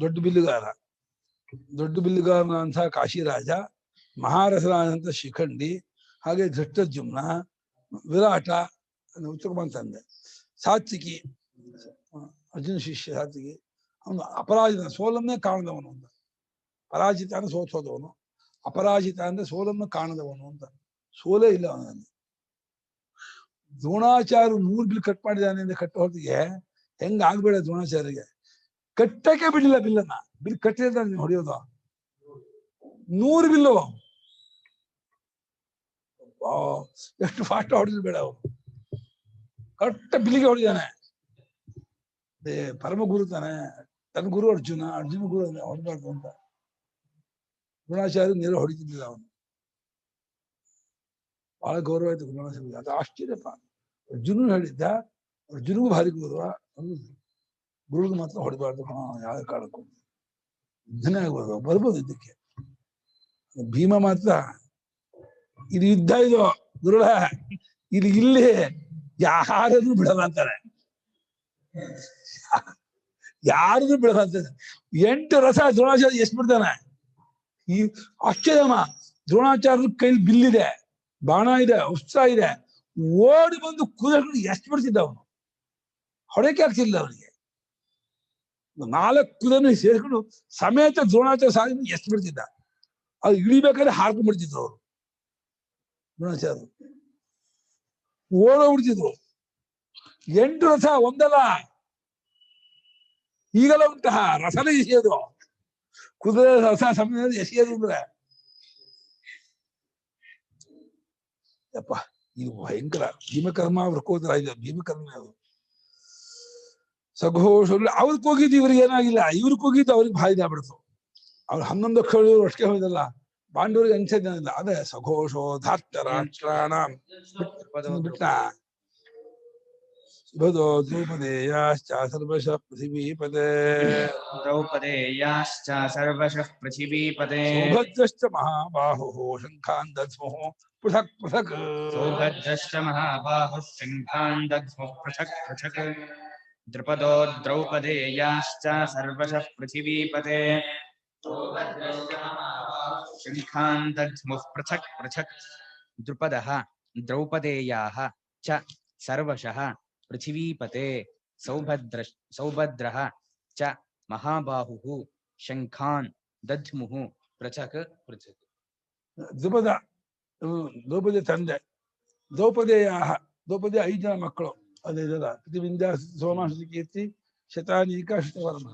ದೊಡ್ಡ ಬಿಲ್ಲುಗಾರ, ದೊಡ್ಡ ಬಿಲ್ಲುಗಾರನಂತಹ ಕಾಶಿರಾಜ, ಮಹಾರಥರಾದಂಥ ಶಿಖಂಡಿ, ಹಾಗೆ ಧೃಷ್ಟದ್ಯುಮ್ನ, ವಿರಾಟ ಉತ್ತರಮನ್ ತಂದೆ, ಸಾತ್ವಿಕಿ ಅರ್ಜುನ ಶಿಷ್ಯ ಸಾತ್ವಿಕಿ. ಅವನು ಅಪರಾಜಿತ, ಸೋಲನ್ನೇ ಕಾಣದವನು ಅಂತ. ಪರಾಜಿತ ಅಂದ್ರೆ ಸೋತೋದವನು, ಅಪರಾಜಿತ ಅಂದ್ರೆ ಸೋಲನ್ನು ಕಾಣದವನು ಅಂತ. ಸೋಲೇ ಇಲ್ಲ ಅವನಲ್ಲಿ. ದ್ರೋಣಾಚಾರ್ಯ 3 ಬಿಲ್ ಕಟ್ ಮಾಡಿದಾನೆ ಅಂದ್ರೆ ಕಟ್ಟ ಹೊತ್ತಿಗೆ ಹೆಂಗ ಆಗ್ಬೇಡ ದ್ರೋಣಾಚಾರ್ಯಗೆ. ಕಟ್ಟಕ್ಕೆ ಬಿಡ್ಲಿಲ್ಲ ಬಿಲ್ಲನ್ನ. ಬಿಲ್ ಕಟ್ಟಿದ ಹೊಡೆಯೋದು 100 ಬಿಲ್ಲು. ಎಷ್ಟು ಫಾಸ್ಟ್ ಹೊಡೆದ್ರು ಬೇಡ ಅವನು. ಕಟ್ಟ ಬಿಲ್ಲಿಗೆ ಹೊಡೆದಾನೆ. ಪರಮ ಗುರು ತಾನೆ, ತನ್ನ ಗುರು ಅರ್ಜುನ, ಅರ್ಜುನ ಗುರು ಹೊಡಬಾರ್ದು ಅಂತ ದ್ರೋಣಾಚಾರ್ಯ ನೇರ ಹೊಡಿತಿದ್ದಿಲ್ಲ ಅವನು. ಬಹಳ ಗೌರವ ಆಯ್ತು ದ್ರೋಣಾಚಾರ್ಯ. ಅದು ಆಶ್ಚರ್ಯಪ್ಪ. ಅರ್ಜುನ ಹೇಳಿದ್ದ, ಅರ್ಜುನಿಗೂ ಭಾರಿ ಗೌರವ, ಗುರುಗೂ ಮಾತ್ರ ಹೊಡಿಬಾರ್ದು. ಯಾವ ಕಾಲಕ್ಕೂ ಯುದ್ಧನೇ ಆಗ್ಬಾರ್ದು. ಬರ್ಬೋದು ಯುದ್ಧಕ್ಕೆ. ಭೀಮ ಮಾತ್ರ ಇದು ಯುದ್ಧ, ಇದು ಗುರುಳ ಇಲ್ಲಿ ಯಾರನ್ನು ಬಿಡಲ್ಲ ಅಂತಾರೆ. ಯಾರನ್ನು ಬಿಡಲ್ಲ ಅಂತಾರೆ. 8 ರಥ ದ್ರೋಣಾಚಾರ್ಯ ಎಷ್ಟು ಬಿಡ್ತಾನೆ. ಈ ಆಶ್ಚರ್ಯಮ್ಮ. ದ್ರೋಣಾಚಾರ್ಯ ಕೈಲಿ ಬಿಲ್ಲಿದೆ, ಬಾಣ ಇದೆ, ಉತ್ಸಾಹ ಇದೆ. ಓಡಿ ಬಂದು ಕುದುರೆ ಎಷ್ಟು ಬಿಡ್ತಿದ್ದ ಅವನು. ಹೊಡೆಕೆ ಆಗ್ತಿಲ್ಲ ಅವನಿಗೆ. 4 ಕುದುರೆ ಸೇರ್ಕೊಂಡು ಸಮೇತ ದ್ರೋಣಾಚಾರ್ಯ ಸಾಧನೆ ಎಷ್ಟು ಬಿಡ್ತಿದ್ದ. ಅದು ಇಳಿಬೇಕಾದ್ರೆ ಹಾರ್ಕೊಂಡ್ಬಿಡ್ತಿದ್ರು ಅವರು. ದ್ರೋಣಾಚಾರ್ಯ ಓಡೋಗ್ಬಿಡ್ತಿದ್ರು. 8 ರಥ ಒಂದಲ್ಲ, ಈಗಲ್ಲ ಉಂಟ ರಥನೇ ಎಸೆಯೋದು. ಕುದುರೆ ರಥ ಸಮಯ ಎಸೆಯೋದು ಅಂದ್ರೆ ಯಪ್ಪ, ಇದು ಭಯಂಕರ. ಭೀಮಕರ್ಮ ವೃಕೋದರ ಇದೆ. ಭೀಮಕರ್ಮ ಅದು ಸಘೋಷಗಳು. ಅವ್ರಿಗೆ ಹೋಗಿದ್ದು ಇವ್ರಿಗೆ ಏನಾಗಿಲ್ಲ, ಇವ್ರಿಗೆ ಹೋಗಿದ್ದು ಅವ್ರಿಗೆ ಬಾಯಿದೆ ಆಗ್ಬಿಡ್ತು. ಅವ್ರು 11 ಅಕ್ಷರ ಅಷ್ಟೇ ಹೋಯ್ದಲ್ಲ. ಪಾಂಡವರಿಗೆ ಅನ್ಸೇನಿಲ್ಲ. ಅದೇ ಸಘೋಷೋ ಧಾರ್ತ ರಾಷ್ಟ್ರಾಣ ಬಿಟ್ಟ ಭದೋ ದ್ರೌಪದೇಯಾಶ್ಚ ಸರ್ವಶಃ ಪೃಥಿವೀಪತೆ द्रौपदेयाश्च सर्वशः पृथिवीपते ಸೌಭದ್ರಶ್ಚ ಮಹಾಬಾಹು ಶಂಖಾನ್ ದಧ್ಮೋ ಪೃಥಕ್ ಪೃಥಕ್ सौभद्रश्च महाबाहुः शङ्खान् दध्मुः पृथक् पृथक् द्रुपदो द्रौपदेयाश्च सर्वशः पृथिवीपते शङ्खान् दध्मुः पृथक् पृथक् द्रुपदः द्रौपदेयाः च सर्वशः पृथिवीपते सौभद्रः च महाबाहुः शङ्खान् दध्मुः पृथक् पृथक् ದ್ರುಪದ ದ್ರೌಪದಿ ತಂದೆ, ದ್ರೌಪದೇಯ, ದ್ರೌಪದಿ 5 ಜನ ಮಕ್ಕಳು. ಅದೇದಲ್ಲ ಪ್ರತಿಬಿಂದ ಸೋಮಾಶ್ವತಿ ಕೀರ್ತಿ ಶತಾನೀಕ ಶತವರ್ಮ,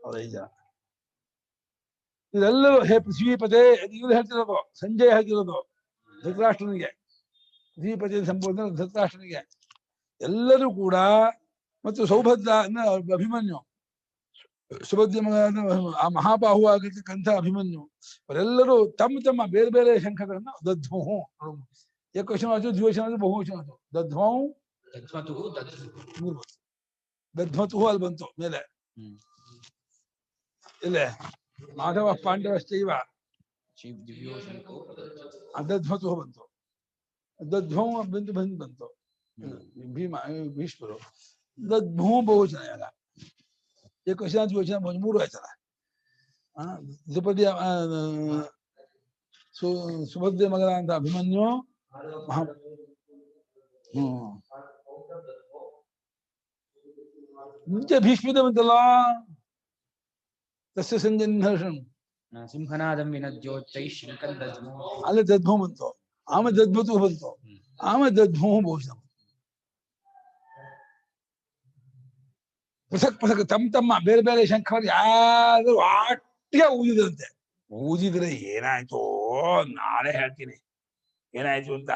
ಅವ್ರ 5 ಜನ. ಇದೆಲ್ಲರೂ ಹೇ ಪೃಥ್ವೀಪತೆ ಇವ್ರು ಹೇಳ್ತಿರೋದು. ಸಂಜಯ್ ಹೇಳ್ತಿರೋದು ಧೃತರಾಷ್ಟ್ರನಿಗೆ. ಪೃಥ್ವೀಪತಿ ಸಂಬೋಧನೆ ಧೃತರಾಷ್ಟ್ರನಿಗೆ. ಎಲ್ಲರೂ ಕೂಡ, ಮತ್ತು ಸೌಭದ್ರ ಅಭಿಮನ್ಯು, ಸುಭದ್ರ ಆ ಮಹಾಬಾಹು ಆಗಿರ್ತಕ್ಕಂಥ ಅಭಿಮನ್ಯು, ಅವರೆಲ್ಲರೂ ತಮ್ಮ ತಮ್ಮ ಬೇರೆ ಬೇರೆ ಶಂಖಗಳನ್ನ ದಧ್ಮೋ. ಏಕವಚನ ಆಯ್ತು, ದ್ವಿವಚನ ಆಯ್ತು, ಬಹುವಚನ ಆಯ್ತು. ದಧ್ಮೋ ದಧ್ಮತು ಅಲ್ಲಿ ಬಂತು ಮೇಲೆ. ಇಲ್ಲೇ ಮಾಧವ ಪಾಂಡವಶ್ಚೈವ ಅದಧ್ಮತು ಬಂತು. ದಧ್ಮೋ ಬಂತು. ಭೀಷ್ಮರು ದಧ್ಮೋ ಬಹುವಚನ ಎಲ್ಲ. ಏಕವಚನ ದ್ವಿವಚನ 3 ಆಯ್ತಲ್ಲ. ದ್ರೌಪದಿಯ ಸುಭದ್ರ ಮಗನ ಅಂತ ಅಭಿಮನ್ಯು ಮುಂಚೆ ಭೀಷ್ಮದ ಬಂತಲ್ಲ. ತಸ್ಯ ಸಂಜನ್ ಸಿಂಹನಾದಂ ವಿನದ್ಯೋಚ್ಚೈ ಶಂಖಂ ದಧ್ಮೋ. ಅಲ್ಲೇ ದಧ್ಮೋ ಬಂತು. ಆಮೇಲೆ ದಧ್ಮತು ಬಂತು. ಆಮೇಲೆ ದಧ್ಮೋ ಬಹುವಚನ. ಪೃಥಕ್ ಪೃಥಕ್ ತಮ್ಮ ತಮ್ಮ ಬೇರೆ ಬೇರೆ ಶಂಖವನ್ನು ಯಾರು ಒಟ್ಟಿಗೆ ಊದಿದ್ರಂತೆ. ಊದಿದ್ರೆ ಏನಾಯ್ತು ನಾಳೆ ಹೇಳ್ತೀನಿ ಏನಾಯ್ತು ಅಂತ.